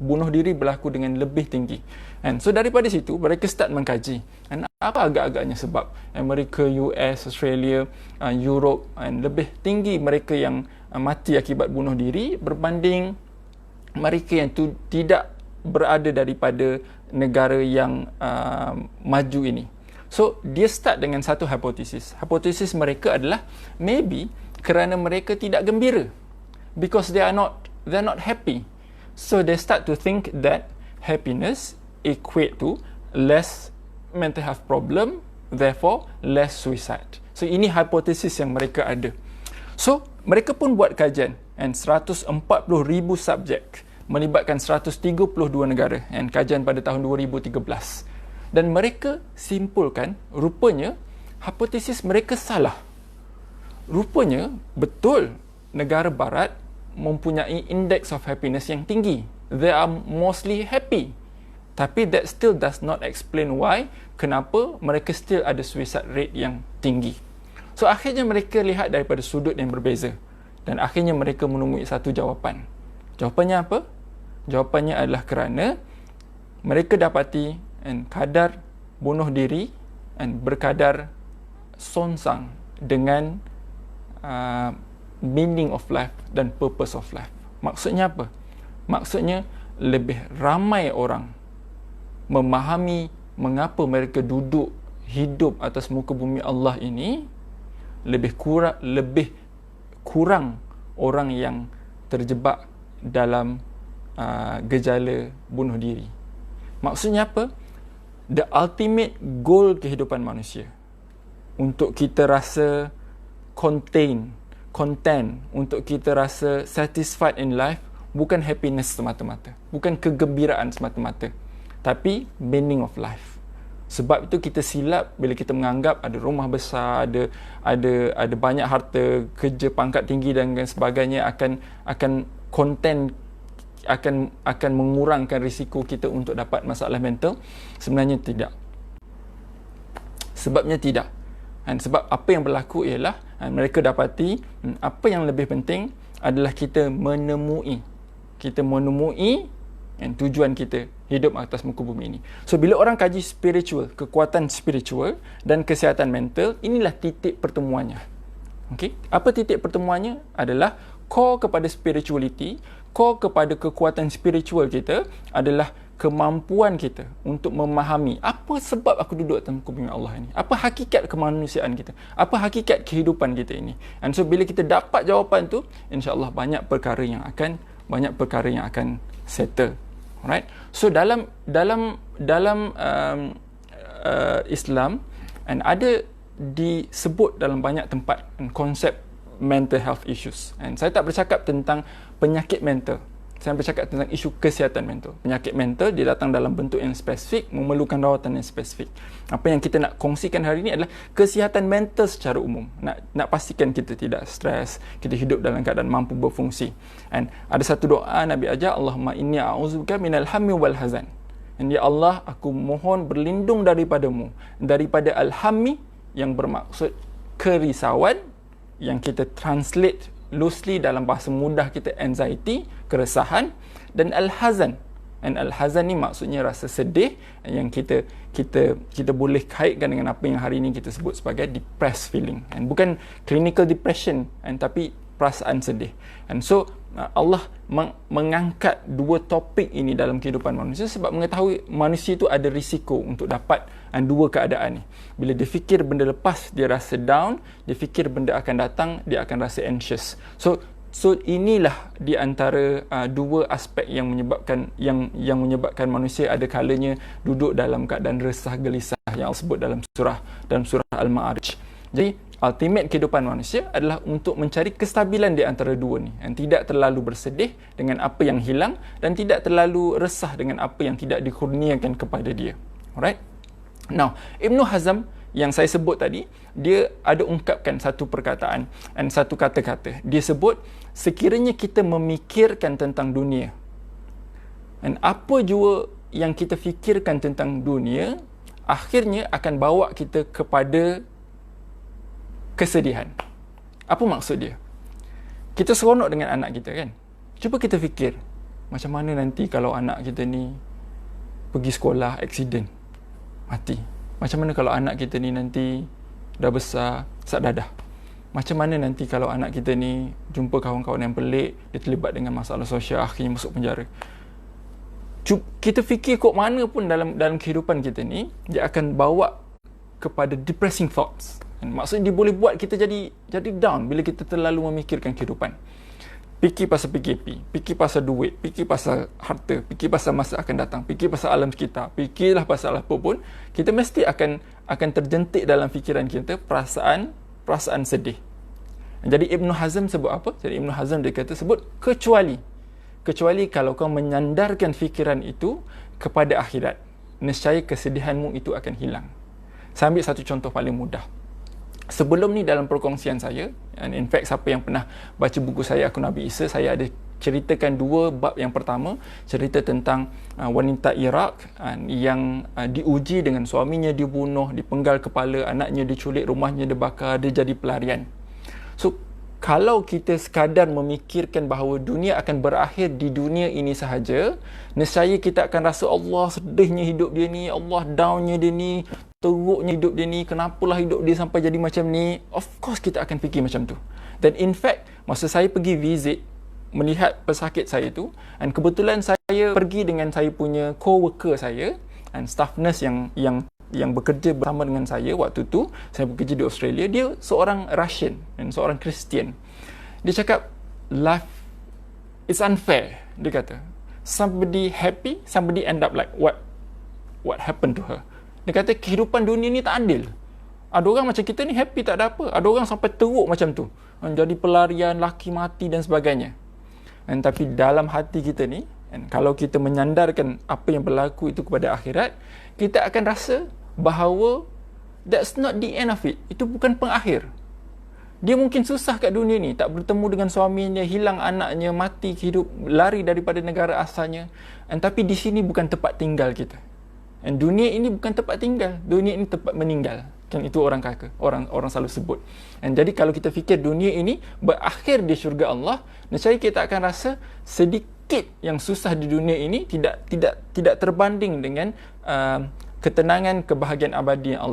bunuh diri berlaku dengan lebih tinggi. And so daripada situ mereka start mengkaji dan apa agak-agaknya sebab Amerika, US, Australia, Europe lebih tinggi mereka yang mati akibat bunuh diri berbanding mereka yang tidak berada daripada negara yang maju ini. So dia start dengan satu hipotesis. Hipotesis mereka adalah maybe kerana mereka tidak gembira, because they're not happy. So they start to think that happiness equate to less mental health problem, therefore less suicide. So ini hipotesis yang mereka ada. So mereka pun buat kajian, and 140,000 subjek melibatkan 132 negara, and kajian pada tahun 2013. Dan mereka simpulkan rupanya hipotesis mereka salah. Rupanya betul negara barat mempunyai index of happiness yang tinggi. They are mostly happy. Tapi that still does not explain why, kenapa mereka still ada suicide rate yang tinggi. So akhirnya mereka lihat daripada sudut yang berbeza, dan akhirnya mereka menemui satu jawapan. Jawapannya apa? Jawapannya adalah kerana mereka dapati kadar bunuh diri berkadar sonsang dengan meaning of life dan purpose of life. Maksudnya apa? Maksudnya lebih ramai orang memahami mengapa mereka duduk hidup atas muka bumi Allah ini, lebih kurang orang yang terjebak dalam gejala bunuh diri. Maksudnya apa? The ultimate goal kehidupan manusia, untuk kita rasa content, untuk kita rasa satisfied in life, bukan happiness semata-mata, bukan kegembiraan semata-mata, tapi meaning of life. Sebab itu kita silap bila kita menganggap ada rumah besar, ada banyak harta, kerja pangkat tinggi dan sebagainya akan content, akan mengurangkan risiko kita untuk dapat masalah mental. Sebenarnya tidak. Sebabnya tidak. Dan sebab apa yang berlaku ialah mereka dapati apa yang lebih penting adalah kita menemui tujuan kita hidup atas muka bumi ini. So bila orang kaji spiritual, kekuatan spiritual dan kesihatan mental, inilah titik pertemuannya. Okay? Apa titik pertemuannya? Adalah core kepada spirituality, core kepada kekuatan spiritual kita adalah kemampuan kita untuk memahami apa sebab aku duduk atas muka bumi Allah ini, apa hakikat kemanusiaan kita, apa hakikat kehidupan kita ini. And so bila kita dapat jawapan tu, insya-Allah banyak perkara yang akan settle. Alright. So dalam Islam, and ada disebut dalam banyak tempat konsep mental health issues. And saya tak bercakap tentang penyakit mental. Saya bercakap tentang isu kesihatan mental. Penyakit mental dia datang dalam bentuk yang spesifik, memerlukan rawatan yang spesifik. Apa yang kita nak kongsikan hari ini adalah kesihatan mental secara umum. Nak pastikan kita tidak stres, kita hidup dalam keadaan mampu berfungsi. And ada satu doa Nabi ajar, Allahumma inni a'udzubika minal hammi wal hazan. And ya Allah, aku mohon berlindung daripadamu, daripada al-hammi yang bermaksud kerisauan, yang kita translate loosely dalam bahasa mudah kita anxiety, keresahan, dan al-hazan. And al-hazan ni maksudnya rasa sedih yang kita boleh kaitkan dengan apa yang hari ini kita sebut sebagai depressed feeling. And bukan clinical depression, tapi perasaan sedih. And so Allah mengangkat dua topik ini dalam kehidupan manusia sebab mengetahui manusia itu ada risiko untuk dapat dua keadaan ni. Bila dia fikir benda lepas, dia rasa down. Dia fikir benda akan datang, dia akan rasa anxious. So inilah di antara dua aspek yang menyebabkan manusia ada kalanya duduk dalam keadaan resah gelisah yang Allah sebut dalam surah Al-Ma'arij. Jadi ultimate kehidupan manusia adalah untuk mencari kestabilan di antara dua ni, dan tidak terlalu bersedih dengan apa yang hilang dan tidak terlalu resah dengan apa yang tidak dikurniakan kepada dia. Alright. Now, Ibn Hazm yang saya sebut tadi, dia ada ungkapkan satu perkataan dan satu kata-kata. Dia sebut, sekiranya kita memikirkan tentang dunia, dan apa jua yang kita fikirkan tentang dunia, akhirnya akan bawa kita kepada kesedihan. Apa maksud dia? Kita seronok dengan anak kita kan? Cuba kita fikir, macam mana nanti kalau anak kita ni pergi sekolah, accident, mati. Macam mana kalau anak kita ni nanti dah besar, sak dadah. Macam mana nanti kalau anak kita ni jumpa kawan-kawan yang pelik, dia terlibat dengan masalah sosial, akhirnya masuk penjara. Kita fikir kok mana pun dalam kehidupan kita ni, dia akan bawa kepada depressing thoughts. Maksudnya dia boleh buat kita jadi down bila kita terlalu memikirkan kehidupan. Fikir pasal PKP, fikir pasal duit, fikir pasal harta, fikir pasal masa akan datang, fikir pasal alam sekitar, fikirlah pasal apa pun, kita mesti akan terjentik dalam fikiran kita perasaan sedih. Jadi Ibn Hazm sebut apa? Jadi Ibn Hazm dia kata sebut kecuali kalau kau menyandarkan fikiran itu kepada akhirat, nescaya kesedihanmu itu akan hilang. Saya ambil satu contoh paling mudah. Sebelum ni dalam perkongsian saya, and in fact siapa yang pernah baca buku saya Aku Nabi Isa, saya ada ceritakan 2 bab. Yang pertama, cerita tentang wanita Iraq yang diuji dengan suaminya dibunuh, dipenggal kepala, anaknya diculik, rumahnya dibakar, dia jadi pelarian. So, kalau kita sekadar memikirkan bahawa dunia akan berakhir di dunia ini sahaja, nescaya kita akan rasa Allah sedihnya hidup dia ni, Allah downnya dia ni, teruknya hidup dia ni, kenapalah hidup dia sampai jadi macam ni. Of course kita akan fikir macam tu. Dan in fact, masa saya pergi visit, melihat pesakit saya tu, dan kebetulan saya pergi dengan saya punya co-worker saya, dan staff nurse yang bekerja bersama dengan saya waktu tu, saya bekerja di Australia, dia seorang Russian dan seorang Kristian. Dia cakap, life is unfair, dia kata. Somebody happy, somebody end up like what happened to her. Dia kata, kehidupan dunia ni tak adil. Ada orang macam kita ni happy tak ada apa. Ada orang sampai teruk macam tu. Jadi pelarian, laki mati dan sebagainya. Tapi dalam hati kita ni, kalau kita menyandarkan apa yang berlaku itu kepada akhirat, kita akan rasa bahawa that's not the end of it. Itu bukan pengakhir. Dia mungkin susah kat dunia ni, tak bertemu dengan suaminya, hilang anaknya, mati hidup, lari daripada negara asalnya. Tapi di sini bukan tempat tinggal kita. Dan dunia ini bukan tempat tinggal, dunia ini tempat meninggal. Kan itu orang kata, orang selalu sebut. Dan jadi kalau kita fikir dunia ini berakhir di syurga Allah, nescaya kita akan rasa sedikit yang susah di dunia ini tidak terbanding dengan ketenangan, kebahagiaan abadi yang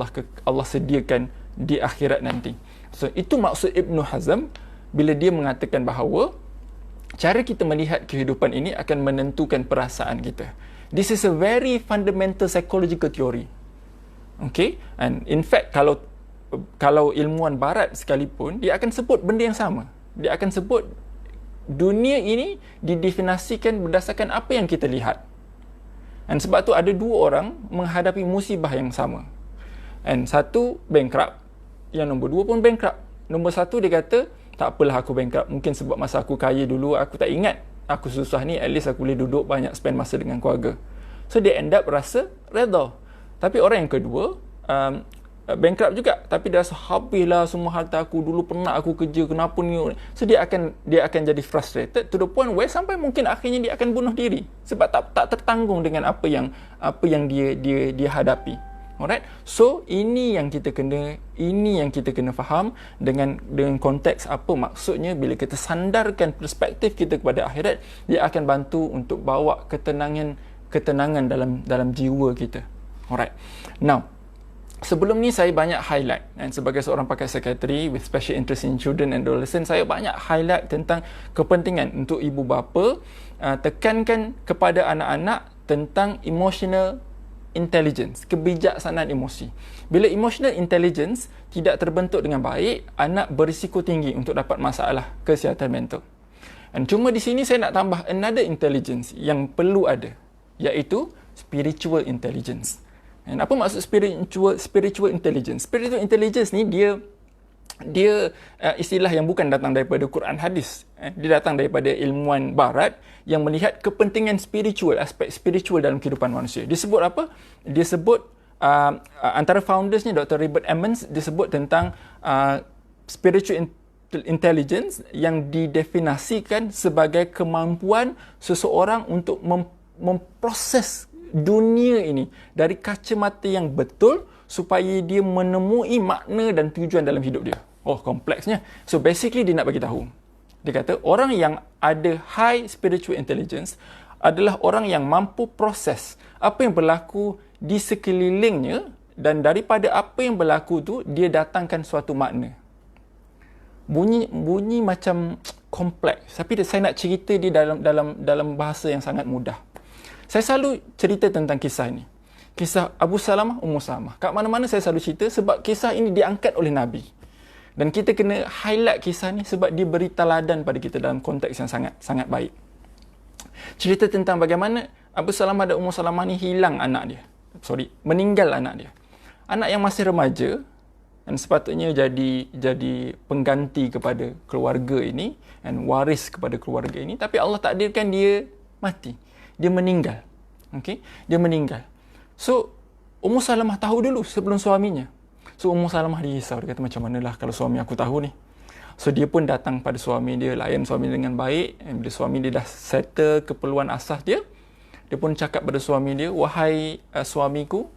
Allah sediakan di akhirat nanti. So itu maksud Ibn Hazm bila dia mengatakan bahawa cara kita melihat kehidupan ini akan menentukan perasaan kita. This is a very fundamental psychological theory. Okay? And in fact, kalau ilmuwan barat sekalipun, dia akan sebut benda yang sama. Dia akan sebut dunia ini didefinisikan berdasarkan apa yang kita lihat. Dan sebab tu ada 2 orang menghadapi musibah yang sama. And satu bankrupt, yang nombor 2 pun bankrupt. Nombor 1 dia kata, tak apalah aku bankrupt. Mungkin sebab masa aku kaya dulu, aku tak ingat. Aku susah ni, at least aku boleh duduk banyak spend masa dengan keluarga. So dia end up rasa redha. Tapi orang yang kedua, bankrupt juga, tapi dia rasa habislah semua harta aku, dulu pernah aku kerja, kenapa ni. So dia akan jadi frustrated to the point where sampai mungkin akhirnya dia akan bunuh diri sebab tak tertanggung dengan apa yang dia hadapi. Alright, so ini yang kita kena faham dengan konteks apa maksudnya bila kita sandarkan perspektif kita kepada akhirat, dia akan bantu untuk bawa ketenangan dalam jiwa kita. Alright, now sebelum ni saya banyak highlight, dan sebagai seorang pakar psikiatri with special interest in children and adolescents, saya banyak highlight tentang kepentingan untuk ibu bapa tekankan kepada anak-anak tentang emotional intelligence, kebijaksanaan emosi. Bila emotional intelligence tidak terbentuk dengan baik, anak berisiko tinggi untuk dapat masalah kesihatan mental. Dan cuma di sini saya nak tambah another intelligence yang perlu ada, iaitu spiritual intelligence. Dan apa maksud spiritual intelligence? Spiritual intelligence ni dia istilah yang bukan datang daripada Quran hadis. Dia datang daripada ilmuwan barat yang melihat kepentingan spiritual, aspek spiritual dalam kehidupan manusia. Dia sebut apa? Dia sebut antara foundersnya Dr. Robert Emmons, dia sebut tentang spiritual intelligence yang didefinisikan sebagai kemampuan seseorang untuk memproses dunia ini dari kacamata yang betul supaya dia menemui makna dan tujuan dalam hidup dia. Oh, kompleksnya. So basically dia nak bagi tahu. Dia kata orang yang ada high spiritual intelligence adalah orang yang mampu proses apa yang berlaku di sekelilingnya, dan daripada apa yang berlaku tu dia datangkan suatu makna. Bunyi macam kompleks, tapi saya nak cerita dia dalam bahasa yang sangat mudah. Saya selalu cerita tentang kisah ini. Kisah Abu Salamah, Ummu Salamah. Kat mana-mana saya selalu cerita sebab kisah ini diangkat oleh Nabi. Dan kita kena highlight kisah ni sebab dia beri teladan pada kita dalam konteks yang sangat baik. Cerita tentang bagaimana Abu Salamah dan Ummu Salamah ni meninggal anak dia. Anak yang masih remaja dan sepatutnya jadi pengganti kepada keluarga ini dan waris kepada keluarga ini, tapi Allah takdirkan dia mati. Dia meninggal. Okey, dia meninggal. So Ummu Salamah tahu dulu sebelum suaminya. So Ummu Salamah risau, dia kata macam manalah kalau suami aku tahu ni. So dia pun datang pada suami dia, layan suami dengan baik. Dan bila suami dia dah settle keperluan asas dia, dia pun cakap pada suami dia, wahai suamiku,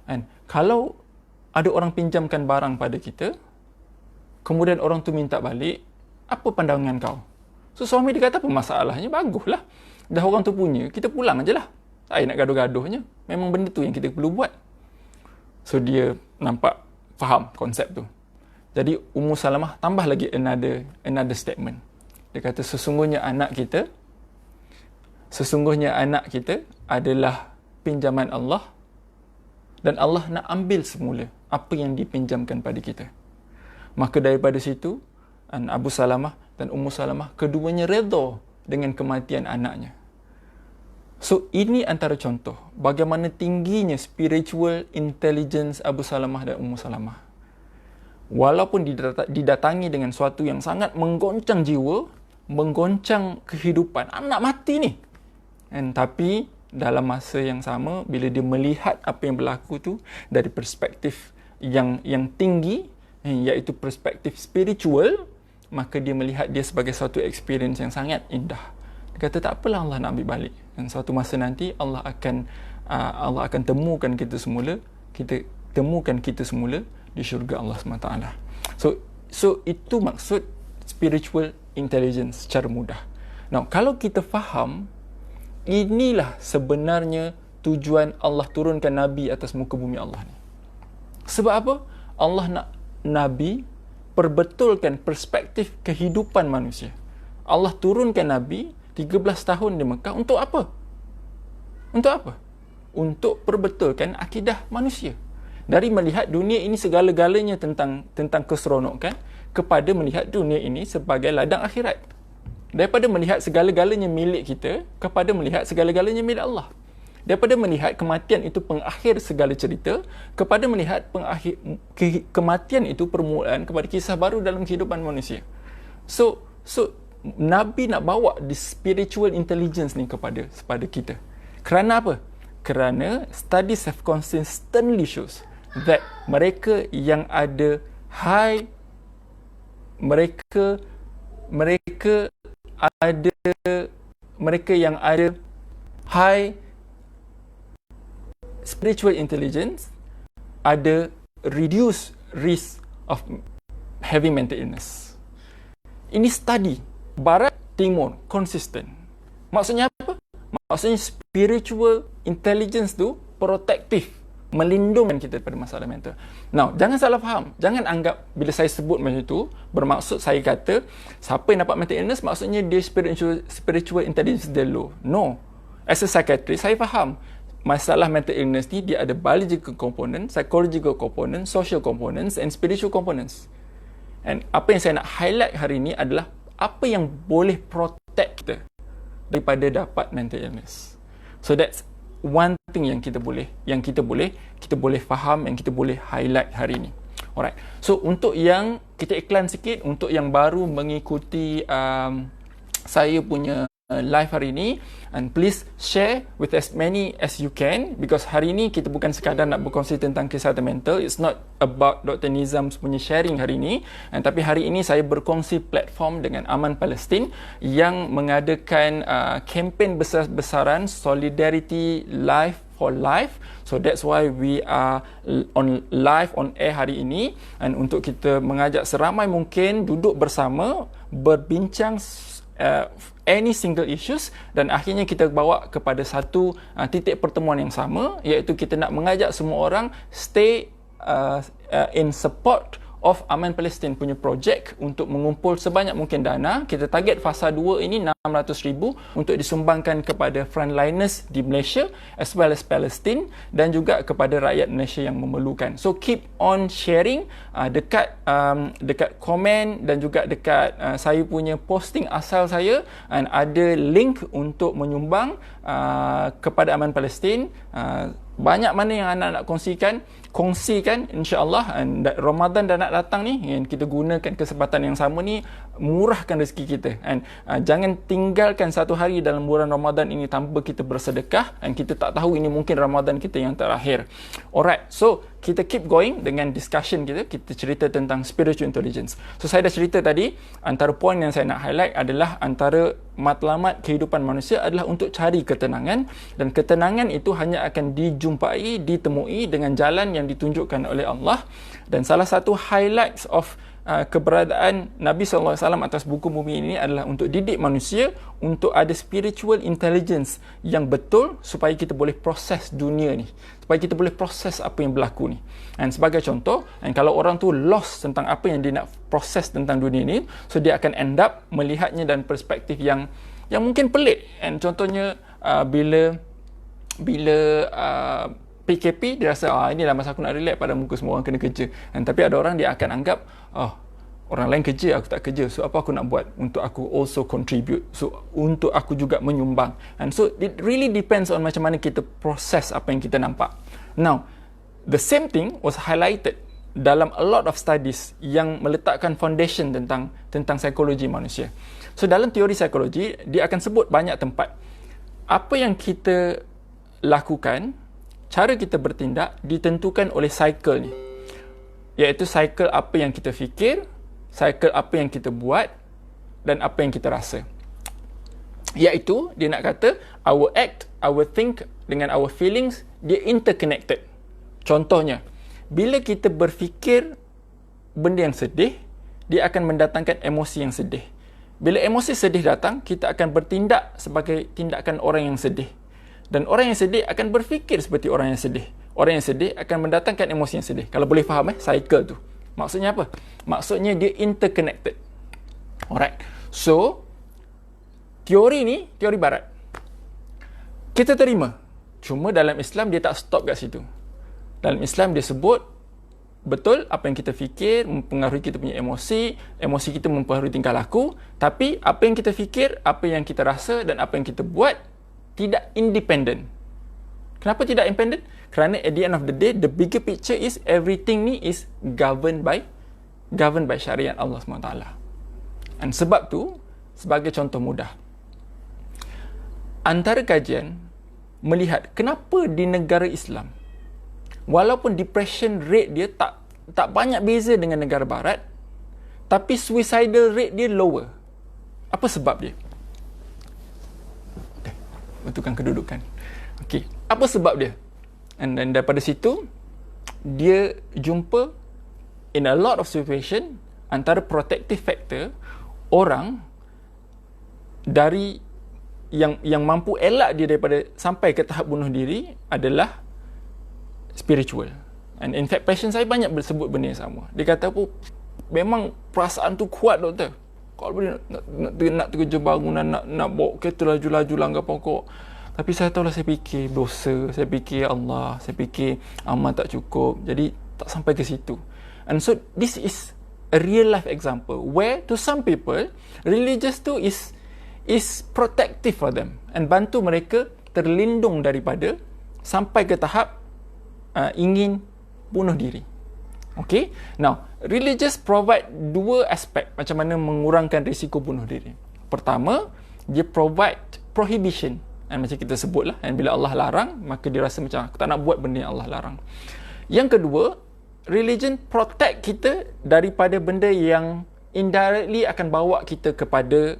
kan, kalau ada orang pinjamkan barang pada kita, kemudian orang tu minta balik, apa pandangan kau? So suami dia kata, apa masalahnya? Baguslah. Dah orang tu punya, kita pulang je lah. Tak payah nak gaduh-gaduhnya. Memang benda tu yang kita perlu buat. So dia nampak faham konsep tu. Jadi Ummu Salamah tambah lagi another statement. Dia kata sesungguhnya anak kita adalah pinjaman Allah dan Allah nak ambil semula apa yang dipinjamkan pada kita. Maka daripada situ Abu Salamah dan Ummu Salamah keduanya redha dengan kematian anaknya. So ini antara contoh bagaimana tingginya spiritual intelligence Abu Salamah dan Ummu Salamah. Walaupun didatangi dengan suatu yang sangat menggoncang jiwa, menggoncang kehidupan, anak mati ni. Tapi dalam masa yang sama, bila dia melihat apa yang berlaku tu dari perspektif yang tinggi, iaitu perspektif spiritual, maka dia melihat dia sebagai suatu experience yang sangat indah. Dia kata tak apalah, Allah nak ambil balik. Dan suatu masa nanti Allah akan temukan kita semula di syurga Allah SWT. So itu maksud spiritual intelligence secara mudah. Now, kalau kita faham, inilah sebenarnya tujuan Allah turunkan Nabi atas muka bumi Allah ni. Sebab apa? Allah nak Nabi perbetulkan perspektif kehidupan manusia. Allah turunkan Nabi 13 tahun di Mekah untuk apa? Untuk apa? Untuk perbetulkan akidah manusia. Dari melihat dunia ini segala-galanya tentang keseronokan kepada melihat dunia ini sebagai ladang akhirat. Daripada melihat segala-galanya milik kita kepada melihat segala-galanya milik Allah. Daripada melihat kematian itu pengakhir segala cerita kepada melihat kematian itu permulaan kepada kisah baru dalam kehidupan manusia. So Nabi nak bawa the spiritual intelligence ni kepada kita. Kerana apa? Kerana studies have consistently shows that mereka yang ada high spiritual intelligence ada reduced risk of having mental illness. Ini study Barat Timur konsisten. Maksudnya apa? Maksudnya spiritual intelligence tu protektif, melindungkan kita daripada masalah mental. Now, jangan salah faham. Jangan anggap bila saya sebut macam itu, bermaksud saya kata siapa yang dapat mental illness maksudnya dia spiritual intelligence dia low. No. As a psychiatrist, saya faham masalah mental illness ni dia ada biological component, psychological component, social components and spiritual components. And apa yang saya nak highlight hari ini adalah apa yang boleh protect kita daripada dapat mental illness. So that's one thing yang kita boleh faham, yang kita boleh highlight hari ini. Alright. So untuk yang kita iklan sikit, untuk yang baru mengikuti saya punya live hari ini, and please share with as many as you can, because hari ini kita bukan sekadar nak berkongsi tentang kesihatan mental. It's not about Dr. Nizam punya sharing hari ini, tapi hari ini saya berkongsi platform dengan Aman Palestin yang mengadakan kempen besar-besaran Solidarity Life for Life. So that's why we are on air hari ini, and untuk kita mengajak seramai mungkin duduk bersama berbincang any single issues, dan akhirnya kita bawa kepada satu titik pertemuan yang sama, iaitu kita nak mengajak semua orang stay in support of Aman Palestin punya projek untuk mengumpul sebanyak mungkin dana. Kita target fasa 2 ini 600,000 untuk disumbangkan kepada frontliners di Malaysia as well as Palestin dan juga kepada rakyat Malaysia yang memerlukan. So keep on sharing dekat komen dan juga dekat saya punya posting asal saya, dan ada link untuk menyumbang kepada Aman Palestin. Banyak mana yang anak nak kongsikan insya-Allah. Ramadan dah nak datang ni, and kita gunakan kesempatan yang sama ni, murahkan rezeki kita, and jangan tinggalkan satu hari dalam bulan Ramadan ini tanpa kita bersedekah, dan kita tak tahu ini mungkin Ramadan kita yang terakhir. Alright, so kita keep going dengan discussion kita cerita tentang spiritual intelligence. So saya dah cerita tadi, antara poin yang saya nak highlight adalah antara matlamat kehidupan manusia adalah untuk cari ketenangan, dan ketenangan itu hanya akan ditemui dengan jalan yang ditunjukkan oleh Allah. Dan salah satu highlights of keberadaan Nabi SAW atas buku bumi ini adalah untuk didik manusia untuk ada spiritual intelligence yang betul supaya kita boleh proses dunia ni, supaya kita boleh proses apa yang berlaku ni. Dan sebagai contoh, dan kalau orang tu lost tentang apa yang dia nak proses tentang dunia ni, so dia akan end up melihatnya dan perspektif yang mungkin pelik. And contohnya bila PKP, dia rasa inilah masa aku nak relax pada muka semua orang kena kerja. Dan tapi ada orang dia akan anggap orang lain kerja, aku tak kerja, so apa aku nak buat untuk aku also contribute, so untuk aku juga menyumbang. And so it really depends on macam mana kita proses apa yang kita nampak. Now the same thing was highlighted dalam a lot of studies yang meletakkan foundation tentang psikologi manusia. So dalam teori psikologi, dia akan sebut banyak tempat apa yang kita lakukan, cara kita bertindak ditentukan oleh cycle ni, iaitu cycle apa yang kita fikir, cycle apa yang kita buat, dan apa yang kita rasa. Iaitu dia nak kata our act, our think dengan our feelings, dia interconnected. Contohnya, bila kita berfikir benda yang sedih, dia akan mendatangkan emosi yang sedih. Bila emosi sedih datang, kita akan bertindak sebagai tindakan orang yang sedih. Dan orang yang sedih akan berfikir seperti orang yang sedih. Orang yang sedih akan mendatangkan emosi yang sedih. Kalau boleh faham cycle tu. Maksudnya apa? Maksudnya dia interconnected. Alright. So, teori ni, teori barat. Kita terima. Cuma dalam Islam dia tak stop kat situ. Dalam Islam dia sebut, betul apa yang kita fikir mempengaruhi kita punya emosi, emosi kita mempengaruhi tingkah laku, tapi apa yang kita fikir, apa yang kita rasa dan apa yang kita buat tidak independent. Kenapa tidak independent? Kerana at the end of the day, the bigger picture is everything ni is governed by syariat Allah SWT. Dan sebab tu, sebagai contoh mudah, antara kajian melihat kenapa di negara Islam, walaupun depression rate dia tak banyak beza dengan negara barat, tapi suicidal rate dia lower. Apa sebab dia? Betulkan kedudukan. Okey, apa sebab dia? And then daripada situ dia jumpa in a lot of situation antara protective factor orang dari yang mampu elak dia daripada sampai ke tahap bunuh diri adalah spiritual. And in fact passion saya banyak bersebut benda yang sama. Dia kata apa, memang perasaan tu kuat doktor. Kalau boleh nak kerja bangunan, nak bawa kereta laju-laju langgar pokok. Tapi saya tahulah, saya fikir dosa, saya fikir Allah, saya fikir amal tak cukup. Jadi tak sampai ke situ. And so this is a real life example where to some people religious tu is protective for them and bantu mereka terlindung daripada sampai ke tahap ingin bunuh diri. Okay, now religious provide dua aspek macam mana mengurangkan risiko bunuh diri. Pertama, dia provide prohibition, dan macam kita sebutlah, dan bila Allah larang, maka dia rasa macam aku tak nak buat benda yang Allah larang. Yang kedua, religion protect kita daripada benda yang indirectly akan bawa kita kepada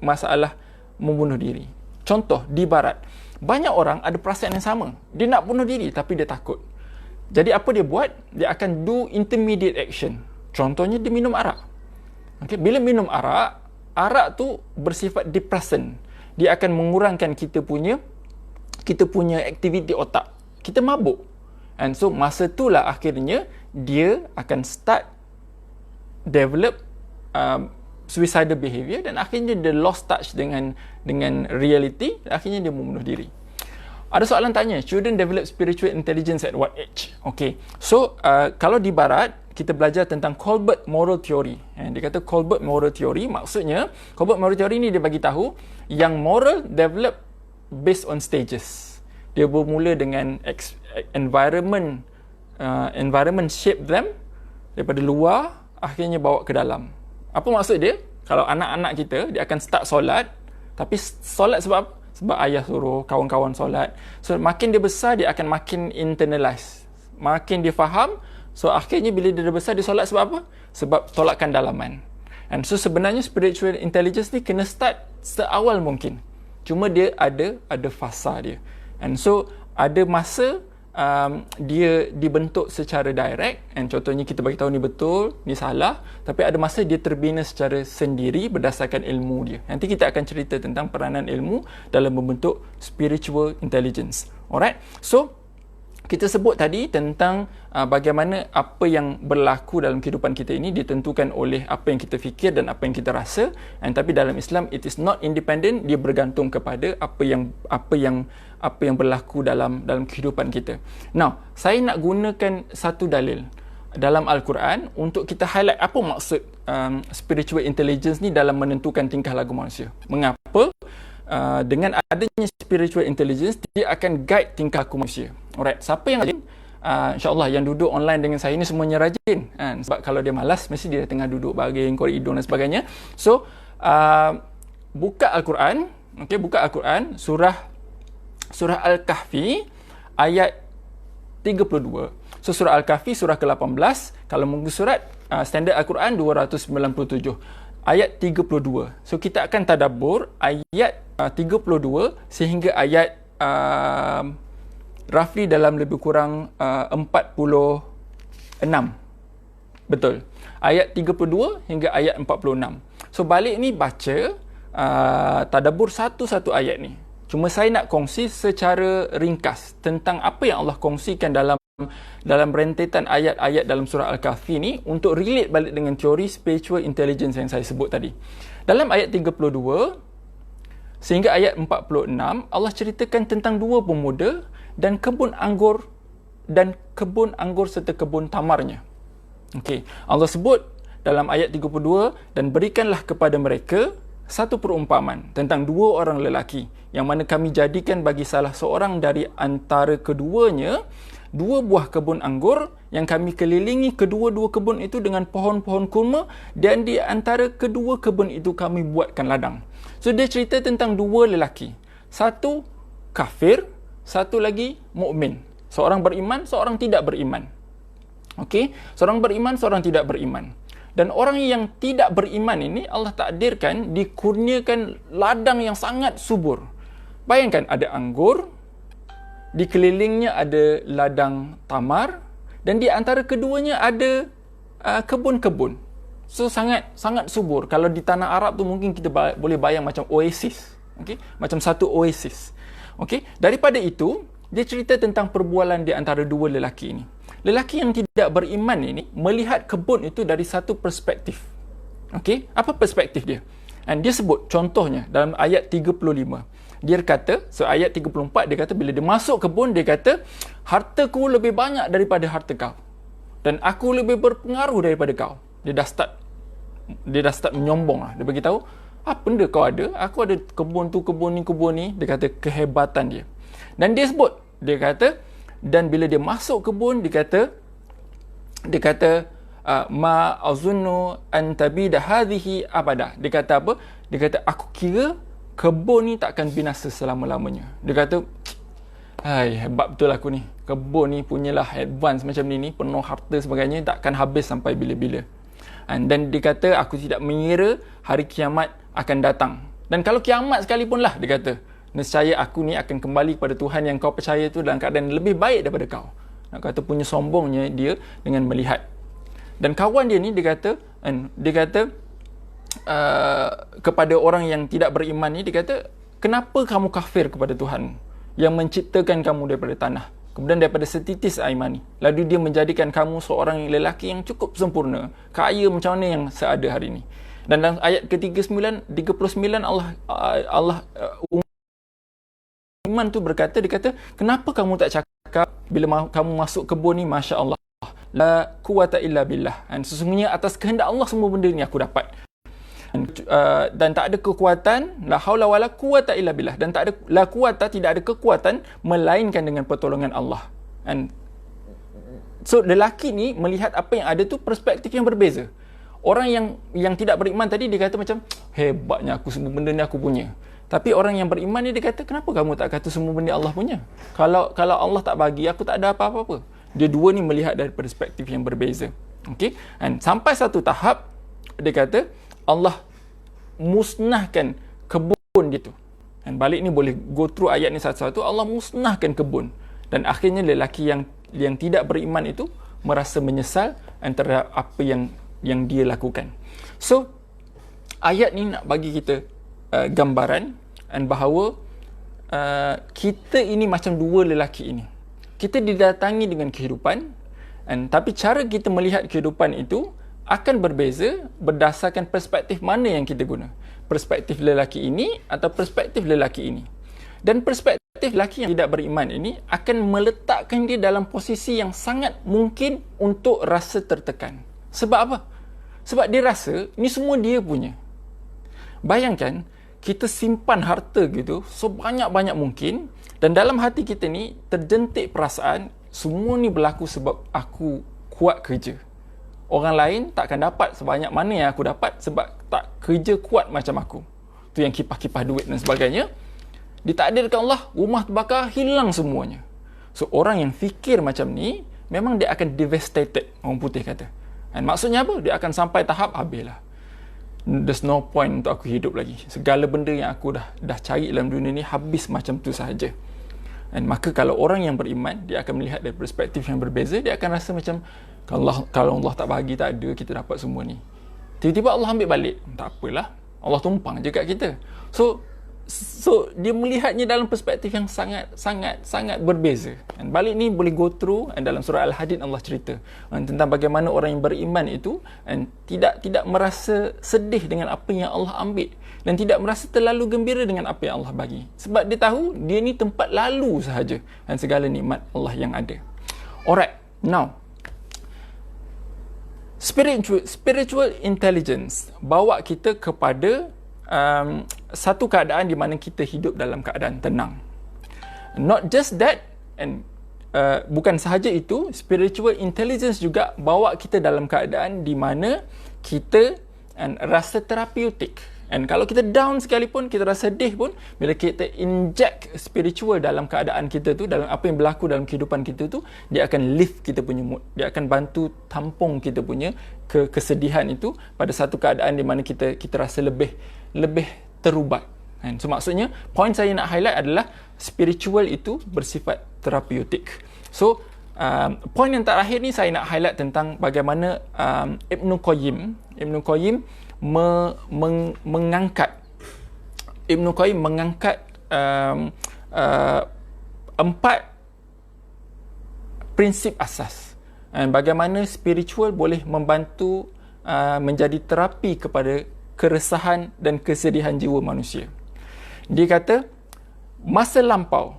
masalah membunuh diri. Contoh, di barat, banyak orang ada perasaan yang sama. Dia nak bunuh diri tapi dia takut. Jadi apa dia buat? Dia akan do intermediate action. Contohnya dia minum arak. Okay? Bila minum arak, arak tu bersifat depressant. Dia akan mengurangkan kita punya aktiviti otak. Kita mabuk. And so masa itulah akhirnya dia akan start develop suicidal behavior, dan akhirnya dia lost touch dengan reality, dan akhirnya dia membunuh diri. Ada soalan tanya, children develop spiritual intelligence at what age? Okay, so kalau di barat, kita belajar tentang Colbert Moral Theory. Dia kata Colbert Moral Theory, maksudnya Colbert Moral Theory ni dia bagi tahu yang moral develop based on stages. Dia bermula dengan environment shape them daripada luar, akhirnya bawa ke dalam. Apa maksud dia? Kalau anak-anak kita, dia akan start solat, tapi solat sebab apa? Sebab ayah suruh, kawan-kawan solat. So makin dia besar, dia akan makin internalize, makin dia faham. So akhirnya bila dia dah besar, dia solat sebab apa? Sebab tolakan dalaman. And so sebenarnya spiritual intelligence ni kena start seawal mungkin. Cuma dia ada fasa dia. And so ada masa dia dibentuk secara direct, and contohnya kita bagi tahu ni betul, ni salah, tapi ada masa dia terbina secara sendiri berdasarkan ilmu dia. Nanti kita akan cerita tentang peranan ilmu dalam membentuk spiritual intelligence. Alright, so kita sebut tadi tentang bagaimana apa yang berlaku dalam kehidupan kita ini ditentukan oleh apa yang kita fikir dan apa yang kita rasa. Tapi dalam Islam, it is not independent, dia bergantung kepada apa yang berlaku dalam kehidupan kita. Now, saya nak gunakan satu dalil dalam Al-Quran untuk kita highlight apa maksud spiritual intelligence ni dalam menentukan tingkah laku manusia. Mengapa? Dengan adanya spiritual intelligence, dia akan guide tingkah laku manusia. Alright, siapa yang rajin? InsyaAllah yang duduk online dengan saya ni semuanya rajin. Sebab kalau dia malas, mesti dia tengah duduk baring, korek hidung dan sebagainya. So, buka Al-Quran, okay, buka Al-Quran, surah Al-Kahfi, ayat 32. So, surah Al-Kahfi, surah ke-18, kalau muka surat, standard Al-Quran 297. Ayat 32. So, kita akan tadabbur ayat 32 sehingga ayat roughly dalam lebih kurang 46. Betul. Ayat 32 hingga ayat 46. So, balik ni baca tadabbur satu-satu ayat ni. Cuma saya nak kongsi secara ringkas tentang apa yang Allah kongsikan dalam rentetan ayat-ayat dalam surah Al-Kahfi ni untuk relate balik dengan teori spiritual intelligence yang saya sebut tadi. Dalam ayat 32 sehingga ayat 46, Allah ceritakan tentang dua pemuda dan kebun anggur serta kebun tamarnya. Okey, Allah sebut dalam ayat 32, dan berikanlah kepada mereka satu perumpamaan tentang dua orang lelaki yang mana kami jadikan bagi salah seorang dari antara keduanya dua buah kebun anggur yang kami kelilingi kedua-dua kebun itu dengan pohon-pohon kurma, dan di antara kedua kebun itu kami buatkan ladang. So dia cerita tentang dua lelaki, satu kafir, satu lagi mukmin. Seorang beriman, seorang tidak beriman. Okey, seorang beriman, seorang tidak beriman. Dan orang yang tidak beriman ini Allah takdirkan dikurniakan ladang yang sangat subur. Bayangkan ada anggur, di kelilingnya ada ladang tamar, dan di antara keduanya ada kebun-kebun. So sangat subur. Kalau di tanah Arab tu mungkin kita boleh bayang macam oasis. Okey, macam satu oasis. Okey, daripada itu dia cerita tentang perbualan di antara dua lelaki ini. Lelaki yang tidak beriman ini melihat kebun itu dari satu perspektif. Okey, apa perspektif dia? Dan dia sebut contohnya dalam ayat 35. Dia kata, so ayat 34 dia kata bila dia masuk kebun, dia kata, hartaku lebih banyak daripada harta kau, dan aku lebih berpengaruh daripada kau. Dia dah start menyombong lah. Dia beritahu, apa benda kau ada? Aku ada kebun tu, kebun ni. Dia kata kehebatan dia. Dan dia sebut, dia kata, dan bila dia masuk kebun, dia kata ma azunnu an tabida hadhihi abada. Dia kata apa? Dia kata aku kira kebun ni takkan binasa selama-lamanya. Dia kata, hai, hebat betul aku ni. Kebun ni punyalah advance macam ni, penuh harta sebagainya, takkan habis sampai bila-bila. Dan dia kata, aku tidak mengira hari kiamat akan datang. Dan kalau kiamat sekalipun lah, dia kata, nescaya aku ni akan kembali kepada Tuhan yang kau percaya tu dalam keadaan lebih baik daripada kau. Nak kata punya sombongnya dia dengan melihat. Dan kawan dia ni, dia kata kepada orang yang tidak beriman ni, dia kata, kenapa kamu kafir kepada Tuhan yang menciptakan kamu daripada tanah kemudian daripada setitis air mani, lalu dia menjadikan kamu seorang lelaki yang cukup sempurna, kaya macam mana yang seada hari ini. Dan dalam ayat ke-39 Allah iman tu berkata, dia kata, kenapa kamu tak cakap bila kamu masuk kebun ni, Masya Allah, la quwata illa billah, dan sesungguhnya atas kehendak Allah semua benda ni aku dapat. Dan tak ada kekuatan, la haula wala quwata illa billah, dan tak ada la quwata, tidak ada kekuatan melainkan dengan pertolongan Allah. And so lelaki ni melihat apa yang ada tu perspektif yang berbeza. Orang yang tidak beriman tadi dia kata macam hebatnya aku, semua benda ni aku punya. Tapi orang yang beriman ni dia kata, kenapa kamu tak kata semua benda Allah punya? Kalau Allah tak bagi, aku tak ada apa-apa. Dia dua ni melihat dari perspektif yang berbeza. Okay? And sampai satu tahap dia kata Allah musnahkan kebun dia tu. Dan balik ni boleh go through ayat ni satu-satu. Allah musnahkan kebun. Dan akhirnya lelaki yang tidak beriman itu merasa menyesal antara apa yang dia lakukan. So ayat ni nak bagi kita gambaran dan bahawa kita ini macam dua lelaki ini. Kita didatangi dengan kehidupan, tapi cara kita melihat kehidupan itu akan berbeza berdasarkan perspektif mana yang kita guna. Perspektif lelaki ini atau perspektif lelaki ini. Dan perspektif lelaki yang tidak beriman ini akan meletakkan dia dalam posisi yang sangat mungkin untuk rasa tertekan. Sebab apa? Sebab dia rasa ini semua dia punya. Bayangkan kita simpan harta gitu sebanyak-banyak mungkin, dan dalam hati kita ni terjentik perasaan semua ni berlaku sebab aku kuat kerja. Orang lain takkan dapat sebanyak mana yang aku dapat sebab tak kerja kuat macam aku. Tu yang kipah-kipah duit dan sebagainya. Ditakdirkan Allah, rumah terbakar, hilang semuanya. So orang yang fikir macam ni memang dia akan devastated, orang putih kata. Dan maksudnya apa? Dia akan sampai tahap habislah. There's no point untuk aku hidup lagi. Segala benda yang aku dah cari dalam dunia ni habis macam tu sahaja. Dan maka kalau orang yang beriman, dia akan melihat dari perspektif yang berbeza. Dia akan rasa macam kalau Allah tak bagi, tak ada, kita dapat semua ni. Tiba-tiba Allah ambil balik, tak apalah, Allah tumpang je kat kita. So dia melihatnya dalam perspektif yang sangat berbeza. Dan balik ni boleh go through, dan dalam surah Al-Hadid Allah cerita tentang bagaimana orang yang beriman itu tidak merasa sedih dengan apa yang Allah ambil, dan tidak merasa terlalu gembira dengan apa yang Allah bagi. Sebab dia tahu dia ni tempat lalu sahaja dan segala nikmat Allah yang ada. Alright, now spiritual intelligence bawa kita kepada satu keadaan di mana kita hidup dalam keadaan tenang. Not just that, and bukan sahaja itu, spiritual intelligence juga bawa kita dalam keadaan di mana kita rasa terapeutik. And kalau kita down sekalipun, kita rasa sedih pun, bila kita inject spiritual dalam keadaan kita tu, dalam apa yang berlaku dalam kehidupan kita tu, dia akan lift kita punya mood. Dia akan bantu tampung kita punya kesedihan itu pada satu keadaan di mana kita rasa lebih terubat. So maksudnya, point saya nak highlight adalah spiritual itu bersifat terapeutik. So point yang terakhir ni saya nak highlight tentang bagaimana Ibn Qayyim mengangkat empat prinsip asas, dan bagaimana spiritual boleh membantu menjadi terapi kepada keresahan dan kesedihan jiwa manusia. Dia kata, masa lampau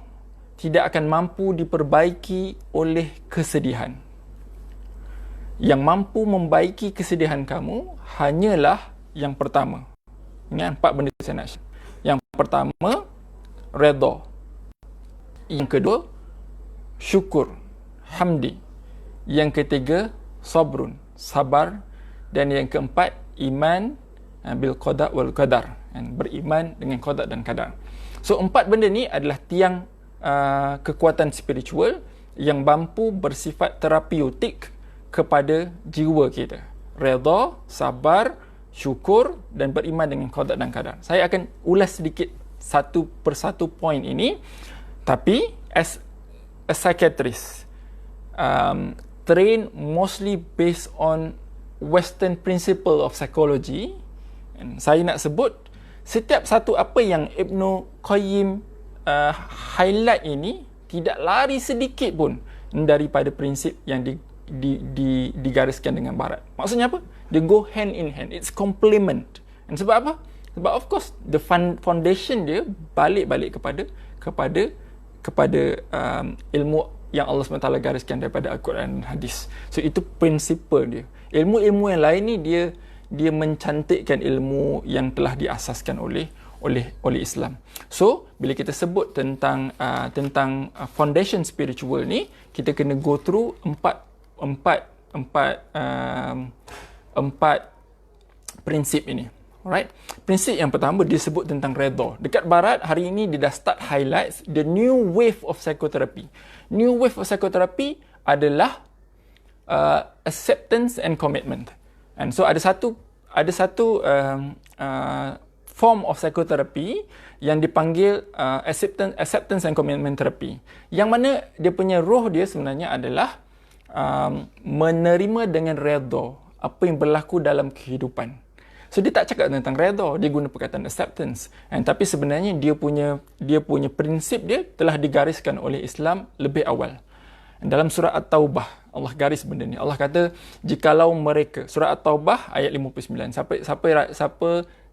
tidak akan mampu diperbaiki oleh kesedihan. Yang mampu membaiki kesedihan kamu hanyalah yang pertama. Ini 4 benda saya nak share. Yang pertama, redha. Yang kedua, syukur, hamdi. Yang ketiga, sabrun, sabar. Dan yang keempat, iman bil qada wal qadar, beriman dengan qada dan qadar. So 4 benda ni adalah tiang kekuatan spiritual yang mampu bersifat terapeutik kepada jiwa kita. Redha, sabar, syukur dan beriman dengan qada dan qadar. Saya akan ulas sedikit satu persatu point ini, tapi as a psychiatrist, trained mostly based on Western principle of psychology, saya nak sebut setiap satu apa yang Ibn Qayyim highlight ini tidak lari sedikit pun daripada prinsip yang digariskan dengan barat. Maksudnya apa? They go hand in hand. It's complement. Dan sebab apa? Sebab of course the foundation dia balik kepada ilmu yang Allah SWT gariskan daripada Al-Quran dan Hadis. So itu prinsipal dia. Ilmu-ilmu yang lain ni dia mencantikkan ilmu yang telah diasaskan oleh Islam. So bila kita sebut tentang foundation spiritual ni, kita kena go through empat prinsip ini. Alright. Prinsip yang pertama disebut tentang redha. Dekat barat hari ini dia dah start highlights the new wave of psychotherapy. New wave of psychotherapy adalah acceptance and commitment. And so ada satu form of psychotherapy yang dipanggil acceptance and commitment therapy. Yang mana dia punya roh dia sebenarnya adalah menerima dengan redha apa yang berlaku dalam kehidupan. So dia tak cakap tentang redha, dia guna perkataan acceptance. Tapi sebenarnya dia punya prinsip dia telah digariskan oleh Islam lebih awal. Dalam surah At-Taubah Allah garis benda ni. Allah kata jikalau mereka, surah At-Taubah ayat 59.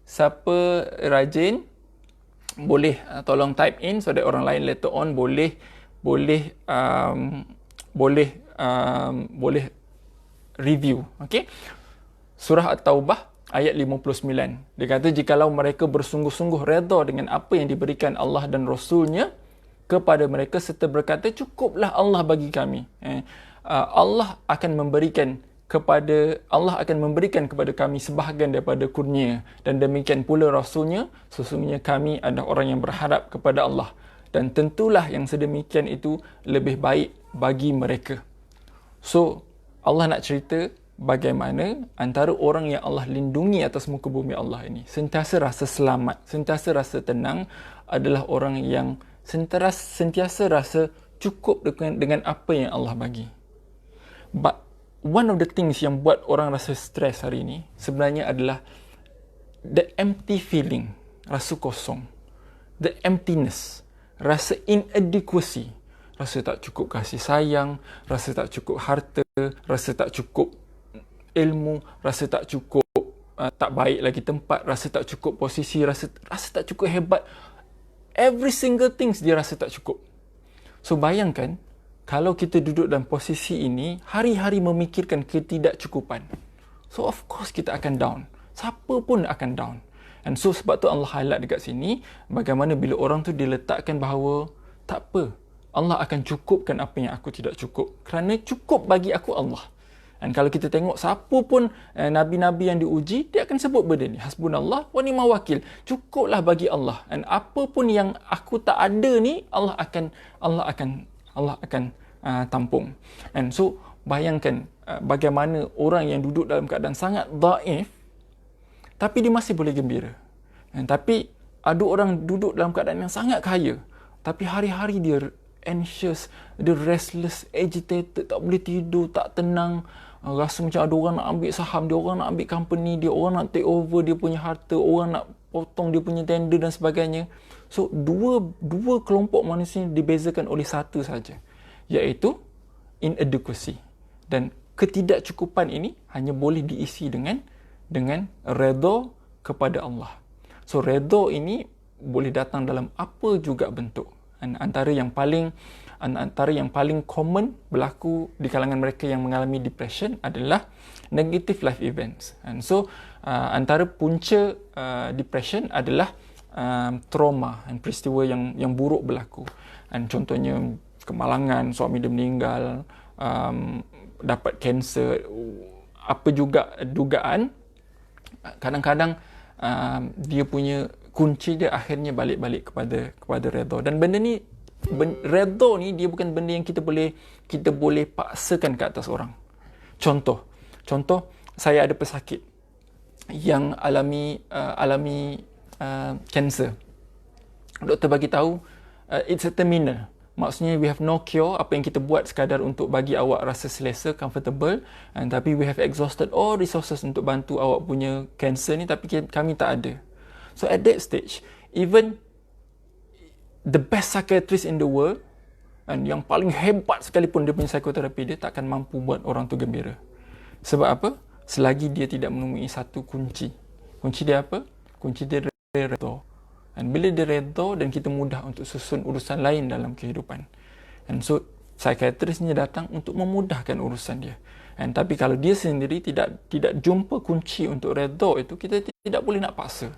Siapa rajin boleh tolong type in so that orang lain later on boleh review. Okey. Surah At-Taubah ayat 59. Dia kata jikalau mereka bersungguh-sungguh redha dengan apa yang diberikan Allah dan Rasulnya kepada mereka serta berkata cukuplah Allah bagi kami. Allah akan memberikan kepada kami sebahagian daripada kurnia dan demikian pula Rasulnya, sesungguhnya kami adalah orang yang berharap kepada Allah dan tentulah yang sedemikian itu lebih baik bagi mereka. So Allah nak cerita bagaimana antara orang yang Allah lindungi atas muka bumi Allah ini sentiasa rasa selamat, sentiasa rasa tenang adalah orang yang sentiasa rasa cukup dengan apa yang Allah bagi. But one of the things yang buat orang rasa stres hari ini sebenarnya adalah the empty feeling, rasa kosong, the emptiness, rasa inadequacy, rasa tak cukup kasih sayang, rasa tak cukup harta, rasa tak cukup ilmu, rasa tak cukup tak baik lagi tempat, rasa tak cukup posisi, rasa tak cukup hebat. Every single things dia rasa tak cukup. So bayangkan kalau kita duduk dalam posisi ini hari-hari memikirkan ketidakcukupan. So of course kita akan down. Siapa pun akan down. And so sebab tu Allah highlight dekat sini bagaimana bila orang tu diletakkan bahawa tak apa, Allah akan cukupkan apa yang aku tidak cukup kerana cukup bagi aku Allah. Dan kalau kita tengok siapa pun nabi-nabi yang diuji, dia akan sebut benda ni. Hasbunallah wa ni'mal wakil. Cukuplah bagi Allah. Dan apa pun yang aku tak ada ni, Allah akan tampung. And so bayangkan bagaimana orang yang duduk dalam keadaan sangat dhaif, tapi dia masih boleh gembira. Tapi ada orang duduk dalam keadaan yang sangat kaya, tapi hari-hari dia anxious, dia restless, agitated, tak boleh tidur, tak tenang. Rasa macam ada orang nak ambil saham dia, orang nak ambil company dia, orang nak take over dia punya harta, orang nak potong dia punya tender dan sebagainya. So dua kelompok manusia dibezakan oleh satu saja, iaitu inadequacy. Dan ketidakcukupan ini hanya boleh diisi dengan redha kepada Allah. So redha ini boleh datang dalam apa juga bentuk. Antara yang paling common berlaku di kalangan mereka yang mengalami depression adalah negative life events. And so antara punca depression adalah trauma dan peristiwa yang buruk berlaku. And contohnya kemalangan, suami dia meninggal, dapat kanser, apa juga dugaan. Kadang-kadang dia punya kunci dia akhirnya balik kepada redha. Dan benda ni, redha ni dia bukan benda yang kita boleh paksakan ke atas orang. Contoh saya ada pesakit yang alami kanser. Doktor bagi tahu it's a terminal. Maksudnya we have no cure. Apa yang kita buat sekadar untuk bagi awak rasa selesa, comfortable, tapi we have exhausted all resources untuk bantu awak punya kanser ni, tapi kami tak ada. So at that stage, even the best psychiatrist in the world Dan yang paling hebat sekalipun dia punya psikoterapi, dia tak akan mampu buat orang tu gembira. Sebab apa? Selagi dia tidak menemui satu kunci. Kunci dia apa? Kunci dia redha. Dan bila dia redha, dan kita mudah untuk susun urusan lain dalam kehidupan. And so, psikiatris ni datang untuk memudahkan urusan dia. And tapi kalau dia sendiri tidak jumpa kunci untuk redha itu, kita tidak boleh nak paksa.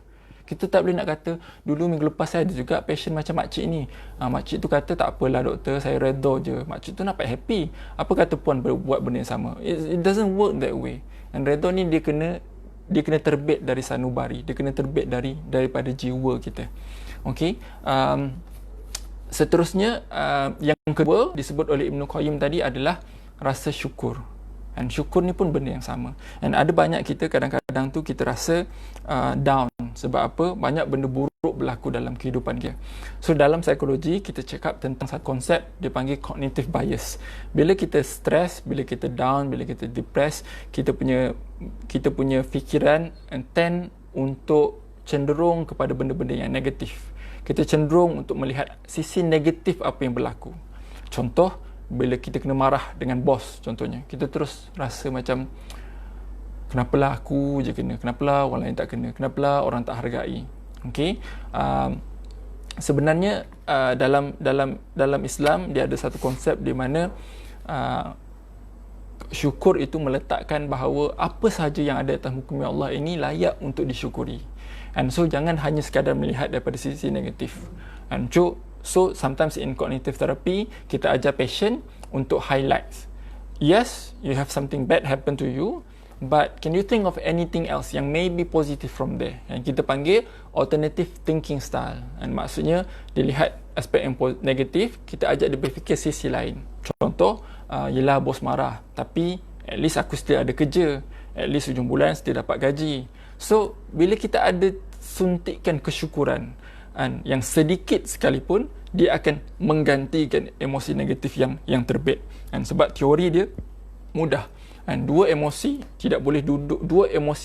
Kita tak boleh nak kata, dulu minggu lepas saya ada juga patient macam makcik ni. Makcik tu kata, tak apalah doktor, saya redha je. Makcik tu nampak happy. Apa kata puan buat benda yang sama? It doesn't work that way. And redha ni dia kena terbit dari sanubari. Dia kena terbit daripada jiwa kita. Okay. Seterusnya, yang kedua disebut oleh Ibn Qayyim tadi adalah rasa syukur. Dan syukur ni pun benda yang sama. Dan ada banyak kita kadang-kadang tu kita rasa down. Sebab apa? Banyak benda buruk berlaku dalam kehidupan dia. So dalam psikologi kita cakap tentang satu konsep dia panggil cognitive bias. Bila kita stress, bila kita down, bila kita depressed, kita punya fikiran tend untuk cenderung kepada benda-benda yang negatif. Kita cenderung untuk melihat sisi negatif apa yang berlaku. Contoh, bila kita kena marah dengan bos contohnya, kita terus rasa macam kenapalah aku je kena, kenapalah orang lain tak kena, kenapalah orang tak hargai. Okey, sebenarnya dalam Islam dia ada satu konsep di mana syukur itu meletakkan bahawa apa sahaja yang ada atas muka Allah ini layak untuk disyukuri. And so jangan hanya sekadar melihat daripada sisi negatif. And so sometimes in cognitive therapy, kita ajar patient untuk highlights. Yes, you have something bad happen to you, but can you think of anything else yang may be positive from there? Yang kita panggil alternative thinking style. And maksudnya, dia lihat aspek yang negatif, kita ajak dia berfikir sisi lain. Contoh, yelah bos marah, tapi at least aku still ada kerja. At least hujung bulan still dapat gaji. So, bila kita ada suntikan kesyukuran, yang sedikit sekalipun, dia akan menggantikan emosi negatif yang terbit. Dan sebab teori dia mudah. Dan dua emosi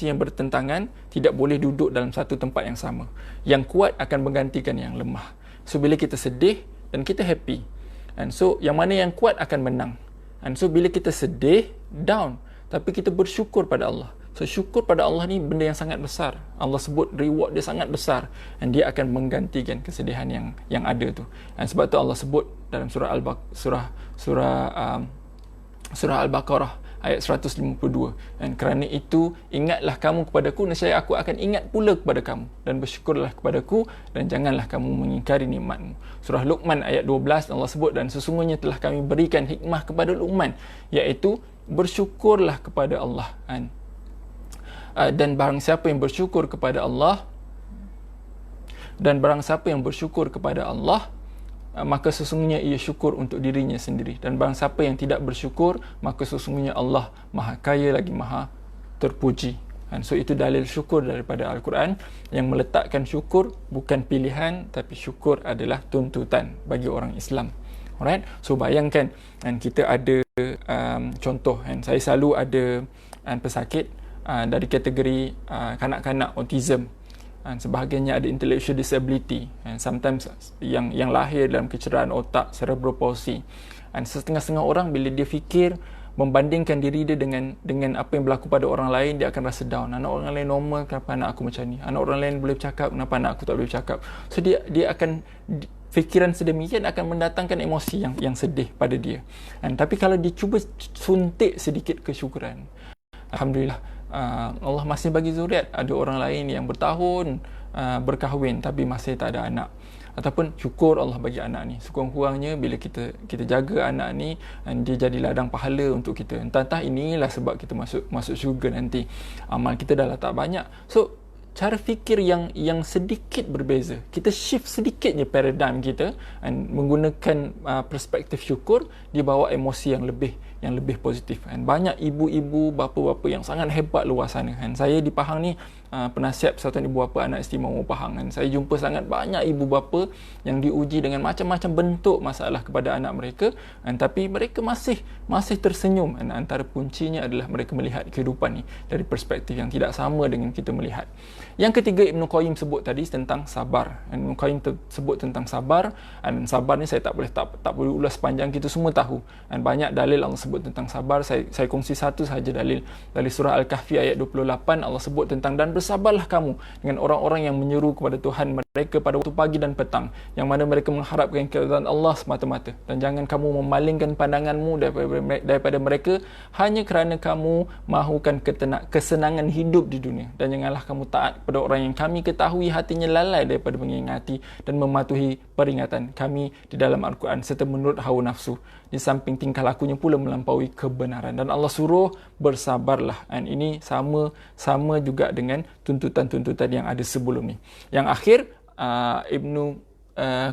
yang bertentangan tidak boleh duduk dalam satu tempat yang sama. Yang kuat akan menggantikan yang lemah. So bila kita sedih dan kita happy, and so yang mana yang kuat akan menang. And so bila kita sedih, down, tapi kita bersyukur pada Allah. So syukur pada Allah ni benda yang sangat besar. Allah sebut reward dia sangat besar, dan dia akan menggantikan kesedihan yang ada tu. Dan sebab tu Allah sebut dalam surah Al-Baqarah ayat 152. Dan kerana itu ingatlah kamu kepadaku, nescaya aku akan ingat pula kepada kamu, dan bersyukurlah kepadaku, dan janganlah kamu mengingkari nikmatmu. Surah Luqman ayat 12 Allah sebut, dan sesungguhnya telah kami berikan hikmah kepada Luqman, iaitu bersyukurlah kepada Allah. Dan barang siapa yang bersyukur kepada Allah, maka sesungguhnya ia syukur untuk dirinya sendiri. Dan barang siapa yang tidak bersyukur, maka sesungguhnya Allah Maha Kaya lagi Maha Terpuji. Dan so itu dalil syukur daripada Al-Quran, yang meletakkan syukur bukan pilihan, tapi syukur adalah tuntutan bagi orang Islam. Alright, so bayangkan, dan kita ada contoh, dan saya selalu ada pesakit dari kategori kanak-kanak autism, sebahagiannya ada intellectual disability, and sometimes yang lahir dalam kecederaan otak, cerebral palsy. Dan setengah-setengah orang bila dia fikir membandingkan diri dia dengan apa yang berlaku pada orang lain, dia akan rasa down. Anak orang lain normal, kenapa anak aku macam ni? Anak orang lain boleh bercakap, kenapa anak aku tak boleh bercakap? So dia akan, fikiran sedemikian akan mendatangkan emosi yang sedih pada dia. Tapi kalau dia cuba suntik sedikit kesyukuran, alhamdulillah, Allah masih bagi zuriat. Ada orang lain yang bertahun berkahwin tapi masih tak ada anak. Ataupun syukur Allah bagi anak ni. Sekurang-kurangnya bila kita jaga anak ni, dia jadi ladang pahala untuk kita. Entah inilah sebab kita masuk syurga nanti. Amal kita dah tak banyak. So cara fikir yang sedikit berbeza. Kita shift sedikitnya paradigm kita, dan menggunakan perspektif syukur, dia bawa emosi yang lebih yang lebih positif. Dan banyak ibu-ibu, bapa-bapa yang sangat hebat luar sana. Dan saya di Pahang ni penasihat Persatuan Ibu Bapa Anak Istimewa Pahang. Dan saya jumpa sangat banyak ibu bapa yang diuji dengan macam-macam bentuk masalah kepada anak mereka, tapi mereka masih tersenyum. Dan antara kuncinya adalah mereka melihat kehidupan ni dari perspektif yang tidak sama dengan kita melihat. Yang ketiga, Ibn Qayyim sebut tadi tentang sabar. Ibn Qayyim sebut tentang sabar, dan sabar ni saya tak boleh ulas panjang, kita semua tahu. Dan banyak dalil Allah sebut tentang sabar. Saya kongsi satu sahaja dalil dari surah Al-Kahfi ayat 28. Allah sebut tentang, dan bersabarlah kamu dengan orang-orang yang menyeru kepada Tuhan mereka pada waktu pagi dan petang, yang mana mereka mengharapkan keridhaan Allah semata-mata, dan jangan kamu memalingkan pandanganmu daripada mereka hanya kerana kamu mahukan kesenangan hidup di dunia, dan janganlah kamu taat kepada orang yang kami ketahui hatinya lalai daripada mengingati dan mematuhi peringatan kami di dalam Al-Quran, serta menurut hawa nafsu, di samping tingkah lakunya pula melampaui kebenaran. Dan Allah suruh bersabarlah. Dan ini sama juga dengan tuntutan-tuntutan yang ada sebelum ni. Yang akhir, Ibnu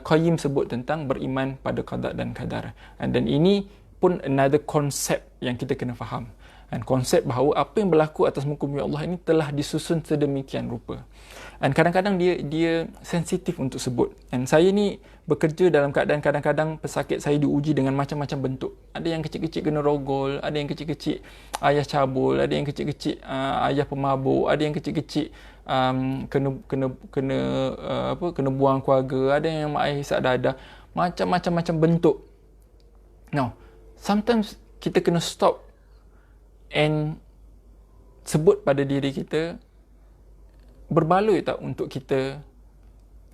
Qayyim sebut tentang beriman pada qada dan qadar. Dan ini pun another konsep yang kita kena faham. Dan konsep bahawa apa yang berlaku atas muka bumi Allah ini telah disusun sedemikian rupa. Dan kadang-kadang dia sensitif untuk sebut. Dan saya ni bekerja dalam keadaan kadang-kadang pesakit saya diuji dengan macam-macam bentuk. Ada yang kecil-kecil kena rogol, ada yang kecil-kecil ayah cabul, ada yang kecil-kecil ayah pemabuk, ada yang kecil-kecil kena buang keluarga, ada yang mak ayah hisap dada, macam-macam bentuk. Now, sometimes kita kena stop and sebut pada diri kita, berbaloi tak untuk kita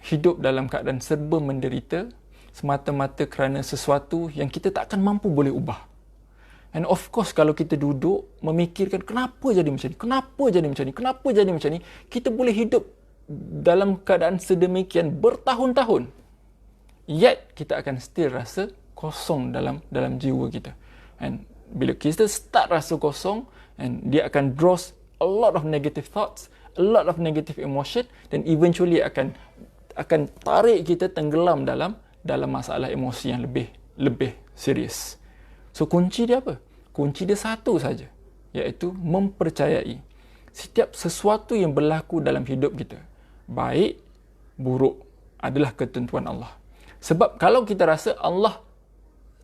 hidup dalam keadaan serba menderita semata-mata kerana sesuatu yang kita takkan mampu boleh ubah. And of course, kalau kita duduk memikirkan kenapa jadi macam ni, kenapa jadi macam ni, kita boleh hidup dalam keadaan sedemikian bertahun-tahun, yet kita akan still rasa kosong dalam jiwa kita. And bila kita start rasa kosong, and dia akan draws a lot of negative thoughts, a lot of negative emotion, dan eventually akan tarik kita tenggelam dalam masalah emosi yang lebih serius. So kunci dia apa? Kunci dia satu saja, iaitu mempercayai setiap sesuatu yang berlaku dalam hidup kita, baik, buruk, adalah ketentuan Allah. Sebab kalau kita rasa Allah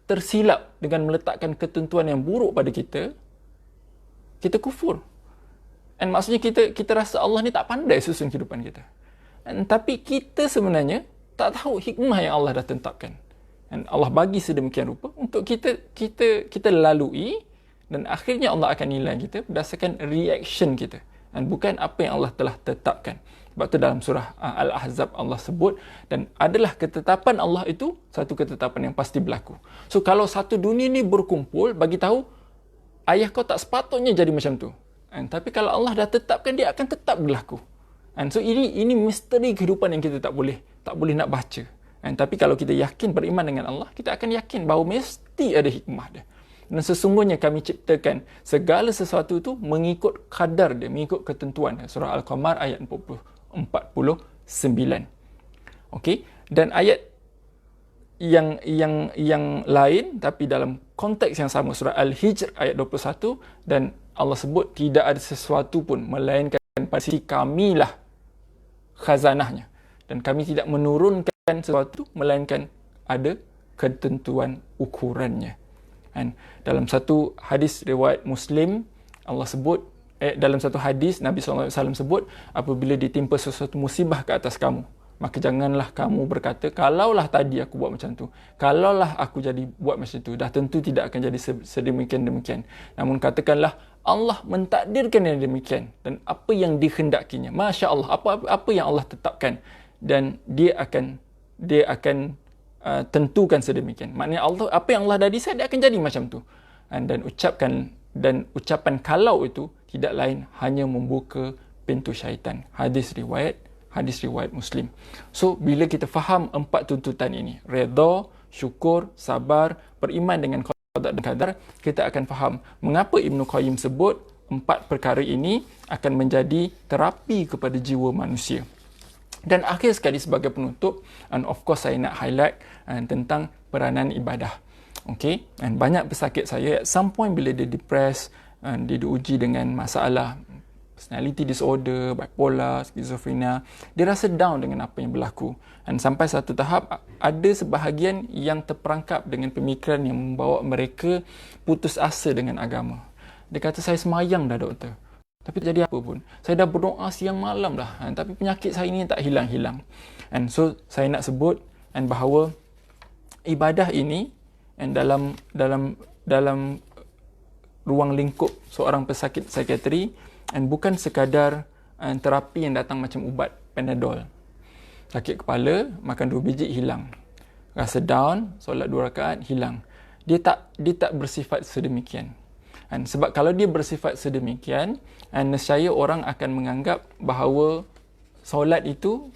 tersilap dengan meletakkan ketentuan yang buruk pada kita, kita kufur. And maksudnya kita rasa Allah ni tak pandai susun kehidupan kita. Tapi kita sebenarnya tak tahu hikmah yang Allah dah tetapkan. Dan Allah bagi sedemikian rupa untuk kita lalui, dan akhirnya Allah akan nilai kita berdasarkan reaction kita, dan bukan apa yang Allah telah tetapkan. Sebab tu dalam surah Al-Ahzab Allah sebut, dan adalah ketetapan Allah itu satu ketetapan yang pasti berlaku. So kalau satu dunia ni berkumpul bagi tahu ayah kau tak sepatutnya jadi macam tu, tapi kalau Allah dah tetapkan, dia akan tetap berlaku. So ini misteri kehidupan yang kita tak boleh nak baca. Tapi kalau kita yakin beriman dengan Allah, kita akan yakin bahawa mesti ada hikmah dia. Dan sesungguhnya kami ciptakan segala sesuatu itu mengikut kadar dia, mengikut ketentuan dia. Surah Al-Qamar ayat 49. Okey, dan ayat yang lain tapi dalam konteks yang sama, surah Al-Hijr ayat 21, dan Allah sebut tidak ada sesuatu pun melainkan pada sisi kamilah khazanahnya, dan kami tidak menurunkan sesuatu melainkan ada ketentuan ukurannya. Dan dalam satu hadis riwayat Muslim, Allah sebut, dalam satu hadis Nabi SAW sebut, apabila ditimpa sesuatu musibah ke atas kamu, maka janganlah kamu berkata, kalaulah tadi aku buat macam tu, kalaulah aku jadi buat macam tu, dah tentu tidak akan jadi sedemikian-demikian. Namun katakanlah, Allah mentakdirkan yang demikian, dan apa yang dikhendakinya, Masya Allah, apa yang Allah tetapkan, dan dia akan tentukan sedemikian. Maknanya Allah, apa yang Allah dah decide, dia akan jadi macam tu. Dan ucapan kalau itu tidak lain hanya membuka pintu syaitan. Hadis riwayat Muslim. So bila kita faham empat tuntutan ini, redha, syukur, sabar, beriman dengan qada dan qadar, kita akan faham mengapa Ibn Qayyim sebut empat perkara ini akan menjadi terapi kepada jiwa manusia. Dan akhir sekali sebagai penutup, and of course saya nak highlight tentang peranan ibadah. Okay, dan banyak pesakit saya at some point bila dia depressed, dia diuji dengan masalah personality disorder, bipolar, skizofrenia, dia rasa down dengan apa yang berlaku. Dan sampai satu tahap, ada sebahagian yang terperangkap dengan pemikiran yang membawa mereka putus asa dengan agama. Dia kata, saya semayang dah doktor, tapi tak jadi apa pun. Saya dah berdoa siang malam dah, tapi penyakit saya ini tak hilang-hilang. And so, saya nak sebut bahawa ibadah ini dalam ruang lingkup seorang pesakit psikiatri bukan sekadar terapi yang datang macam ubat Panadol. Sakit kepala, makan 2 biji, hilang. Rasa down, solat 2 rakaat, hilang. Dia tak bersifat sedemikian. Sebab kalau dia bersifat sedemikian, nescaya orang akan menganggap bahawa solat itu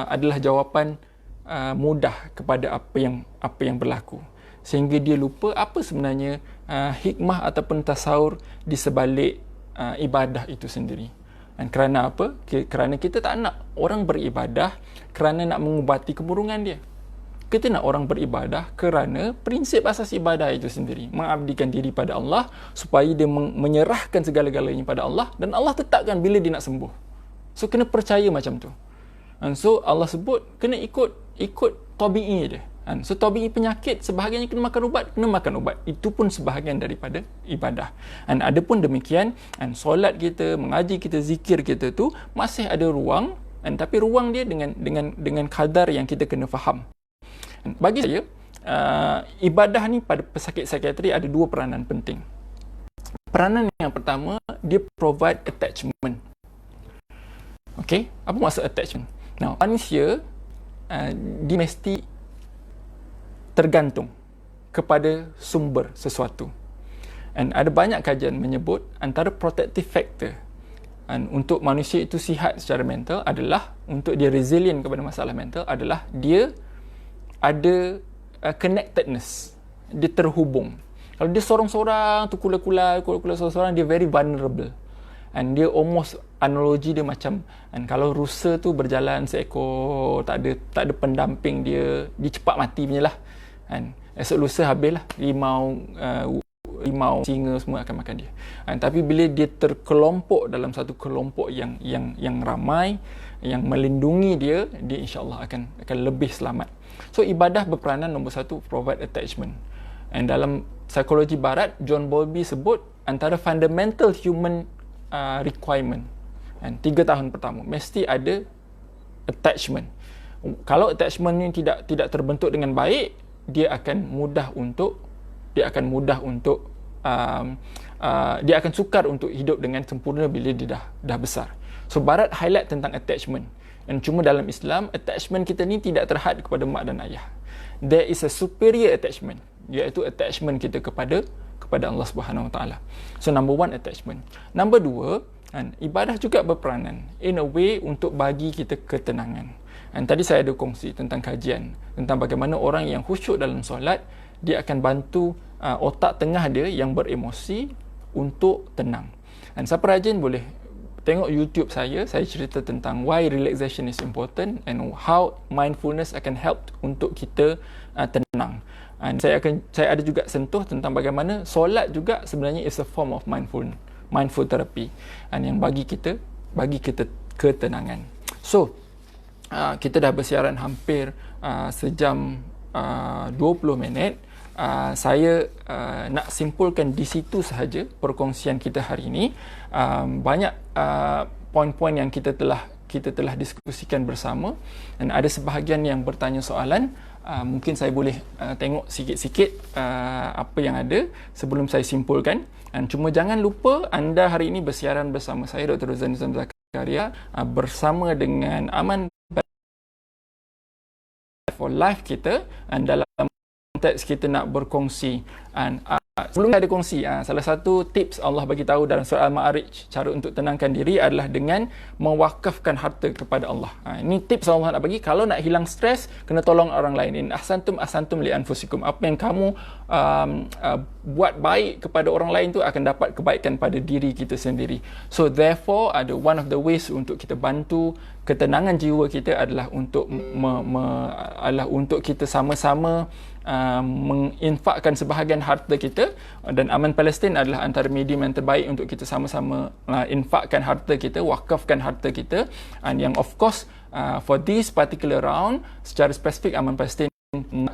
adalah jawapan mudah kepada apa yang berlaku, sehingga dia lupa apa sebenarnya hikmah ataupun tasawur di sebalik ibadah itu sendiri. Dan kerana apa? Kerana kita tak nak orang beribadah kerana nak mengubati kemurungan dia. Kita nak orang beribadah kerana prinsip asas ibadah itu sendiri, mengabdikan diri pada Allah supaya dia menyerahkan segala-galanya pada Allah, dan Allah tetapkan bila dia nak sembuh. So kena percaya macam tu. And so Allah sebut kena ikut tabi'i dia. So tabi'i penyakit, sebahagiannya kena makan ubat. Itu pun sebahagian daripada ibadah. Ada pun demikian, solat kita, mengaji kita, zikir kita tu masih ada ruang, tapi ruang dia dengan kadar yang kita kena faham. Bagi saya, ibadah ni pada pesakit psikiatri ada 2 peranan penting. Peranan yang pertama, dia provide attachment. Okay, apa maksud attachment? Now, manusia dia mesti tergantung kepada sumber sesuatu. Ada banyak kajian menyebut antara protective factor untuk manusia itu sihat secara mental adalah, untuk dia resilient kepada masalah mental, adalah dia ada connectedness, dia terhubung. Kalau dia sorang-sorang tu, kula-kula sorang-sorang, dia very vulnerable. Dia almost, analogi dia macam kalau rusa tu berjalan seekor, tak ada pendamping dia cepat mati punya lah. Esok lusa habis lah, rimau, singa semua akan makan dia. Tapi bila dia terkelompok dalam satu kelompok yang ramai, yang melindungi dia insya-Allah akan lebih selamat. So ibadah berperanan nombor 1, provide attachment. Dalam psikologi barat, John Bowlby sebut antara fundamental human requirement, 3 tahun pertama mesti ada attachment. Kalau attachment ni tidak terbentuk dengan baik, dia akan sukar untuk hidup dengan sempurna bila dia dah besar. So barat highlight tentang attachment. Cuma dalam Islam, attachment kita ni tidak terhad kepada mak dan ayah. There is a superior attachment, iaitu attachment kita kepada Allah Subhanahu Wa Taala. So number 1, attachment. Number 2, ibadah juga berperanan in a way untuk bagi kita ketenangan. Tadi saya ada kongsi tentang kajian tentang bagaimana orang yang khusyuk dalam solat, dia akan bantu otak tengah dia yang beremosi untuk tenang. Siapa rajin boleh tengok YouTube saya cerita tentang why relaxation is important and how mindfulness akan help untuk kita tenang. Saya ada juga sentuh tentang bagaimana solat juga sebenarnya is a form of mindful therapy, yang bagi kita ketenangan. So kita dah bersiaran hampir sejam 20 minit. Saya nak simpulkan di situ sahaja perkongsian kita hari ini. Banyak poin-poin yang kita telah diskusikan bersama, dan ada sebahagian yang bertanya soalan. Mungkin saya boleh tengok sikit-sikit apa yang ada sebelum saya simpulkan. Cuma jangan lupa, anda hari ini bersiaran bersama saya, Dr. Rozan Nizam Zakaria, bersama dengan Aman for Life kita, dalam konteks kita nak berkongsi Sebelum ada kongsi, salah satu tips Allah bagi tahu dalam surah Al-Ma'arij, cara untuk tenangkan diri adalah dengan mewakafkan harta kepada Allah. Ini tips Allah nak bagi. Kalau nak hilang stres, kena tolong orang lain. In ahsantum ahsantum li anfusikum. Apa yang kamu buat baik kepada orang lain tu akan dapat kebaikan pada diri kita sendiri. So therefore, ada one of the ways untuk kita bantu ketenangan jiwa kita adalah untuk untuk kita sama-sama menginfakkan sebahagian harta kita, dan Aman Palestin adalah antara medium yang terbaik untuk kita sama-sama infakkan harta kita, wakafkan harta kita. And yang of course for this particular round, secara spesifik Aman Palestin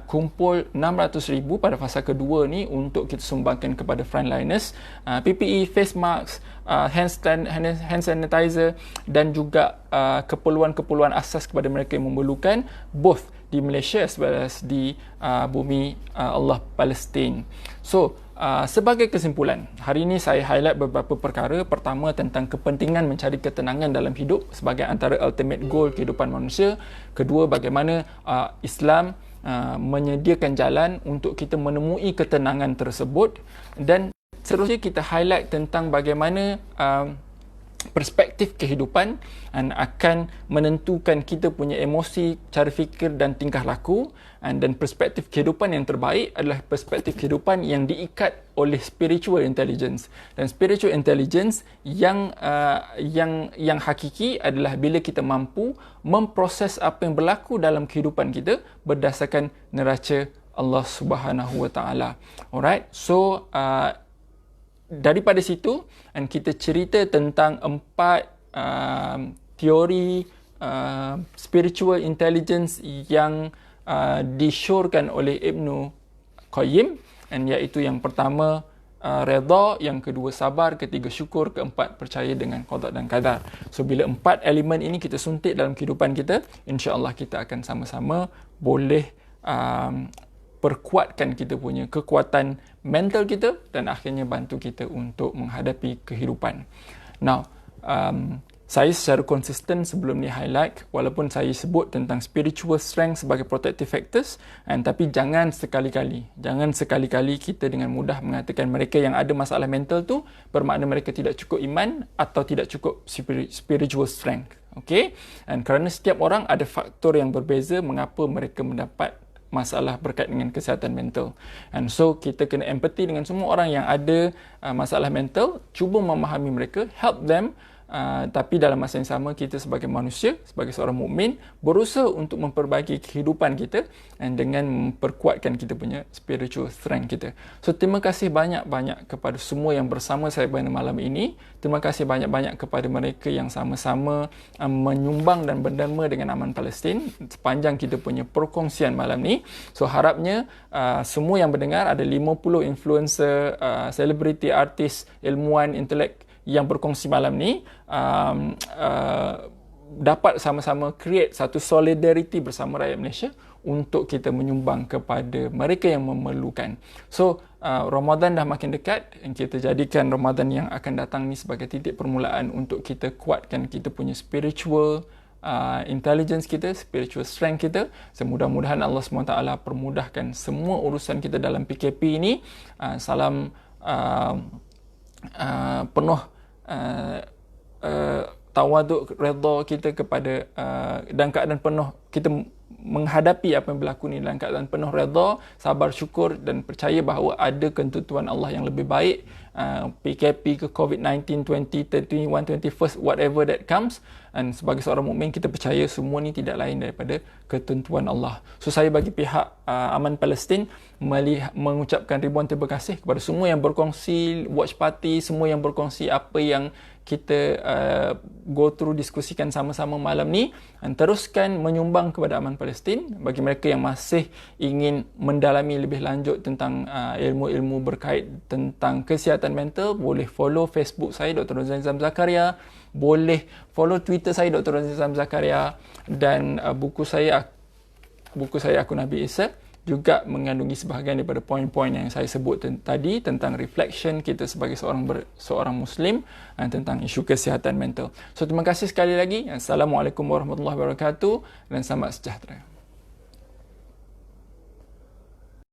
kumpul 600,000 pada fasa kedua ni untuk kita sumbangkan kepada frontliners, PPE, face masks, hand sanitizer, dan juga keperluan-keperluan asas kepada mereka yang memerlukan, both di Malaysia as well as di bumi Allah Palestin. So sebagai kesimpulan, hari ini saya highlight beberapa perkara. Pertama, tentang kepentingan mencari ketenangan dalam hidup sebagai antara ultimate goal kehidupan manusia. Kedua, bagaimana Islam menyediakan jalan untuk kita menemui ketenangan tersebut. Dan seterusnya kita highlight tentang bagaimana perspektif kehidupan akan menentukan kita punya emosi, cara fikir dan tingkah laku. Dan perspektif kehidupan yang terbaik adalah perspektif kehidupan yang diikat oleh spiritual intelligence. Dan spiritual intelligence yang hakiki adalah bila kita mampu memproses apa yang berlaku dalam kehidupan kita berdasarkan neraca Allah Subhanahu Wa Taala. Alright, so daripada situ kita cerita tentang 4 teori spiritual intelligence yang disyorkan oleh Ibnu Qayyim, iaitu yang pertama redha, yang kedua sabar, ketiga syukur, keempat percaya dengan qada dan qadar. So bila 4 elemen ini kita suntik dalam kehidupan kita, insya-Allah kita akan sama-sama boleh perkuatkan kita punya kekuatan mental kita dan akhirnya bantu kita untuk menghadapi kehidupan. Now, saya secara konsisten sebelum ni highlight, walaupun saya sebut tentang spiritual strength sebagai protective factors, tapi jangan sekali-kali kita dengan mudah mengatakan mereka yang ada masalah mental tu bermakna mereka tidak cukup iman atau tidak cukup spiritual strength. Okay? Dan kerana setiap orang ada faktor yang berbeza mengapa mereka mendapat masalah berkait dengan kesihatan mental. And so kita kena empathy dengan semua orang yang ada masalah mental, cuba memahami mereka, help them. Tapi dalam masa yang sama, kita sebagai manusia, sebagai seorang mukmin, berusaha untuk memperbaiki kehidupan kita dan dengan memperkuatkan kita punya spiritual strength kita. So terima kasih banyak-banyak kepada semua yang bersama saya pada malam ini. Terima kasih banyak-banyak kepada mereka yang sama-sama menyumbang dan berderma dengan Aman Palestin sepanjang kita punya perkongsian malam ni. So harapnya semua yang mendengar, ada 50 influencer, selebriti, artis, ilmuwan, intelek yang berkongsi malam ni, dapat sama-sama create satu solidarity bersama rakyat Malaysia untuk kita menyumbang kepada mereka yang memerlukan. So Ramadan dah makin dekat, dan kita jadikan Ramadan yang akan datang ni sebagai titik permulaan untuk kita kuatkan kita punya spiritual intelligence kita, spiritual strength kita. Semudah-mudahan Allah SWT permudahkan semua urusan kita dalam PKP ini. Salam penuh tawaduk, redha kita kepada dan keadaan penuh kita menghadapi apa yang berlaku ni dalam keadaan penuh redha, sabar, syukur dan percaya bahawa ada ketentuan Allah yang lebih baik. PKP ke COVID-19 2031, 21st, whatever that comes, dan sebagai seorang mukmin kita percaya semua ni tidak lain daripada ketentuan Allah. So saya bagi pihak Aman Palestin mengucapkan ribuan terima kasih kepada semua yang berkongsi, watch party, semua yang berkongsi apa yang kita go through, diskusikan sama-sama malam ni, dan teruskan menyumbang kepada Aman Palestin. Bagi mereka yang masih ingin mendalami lebih lanjut tentang ilmu-ilmu berkait tentang kesihatan mental, boleh follow Facebook saya Dr. Rozan Nizam Zakaria, boleh follow Twitter saya Dr. Rozan Nizam Zakaria, dan buku saya Aku Nabi Isa juga mengandungi sebahagian daripada poin-poin yang saya sebut tadi tentang reflection kita sebagai seorang Muslim dan tentang isu kesihatan mental. So terima kasih sekali lagi. Assalamualaikum warahmatullahi wabarakatuh dan selamat sejahtera.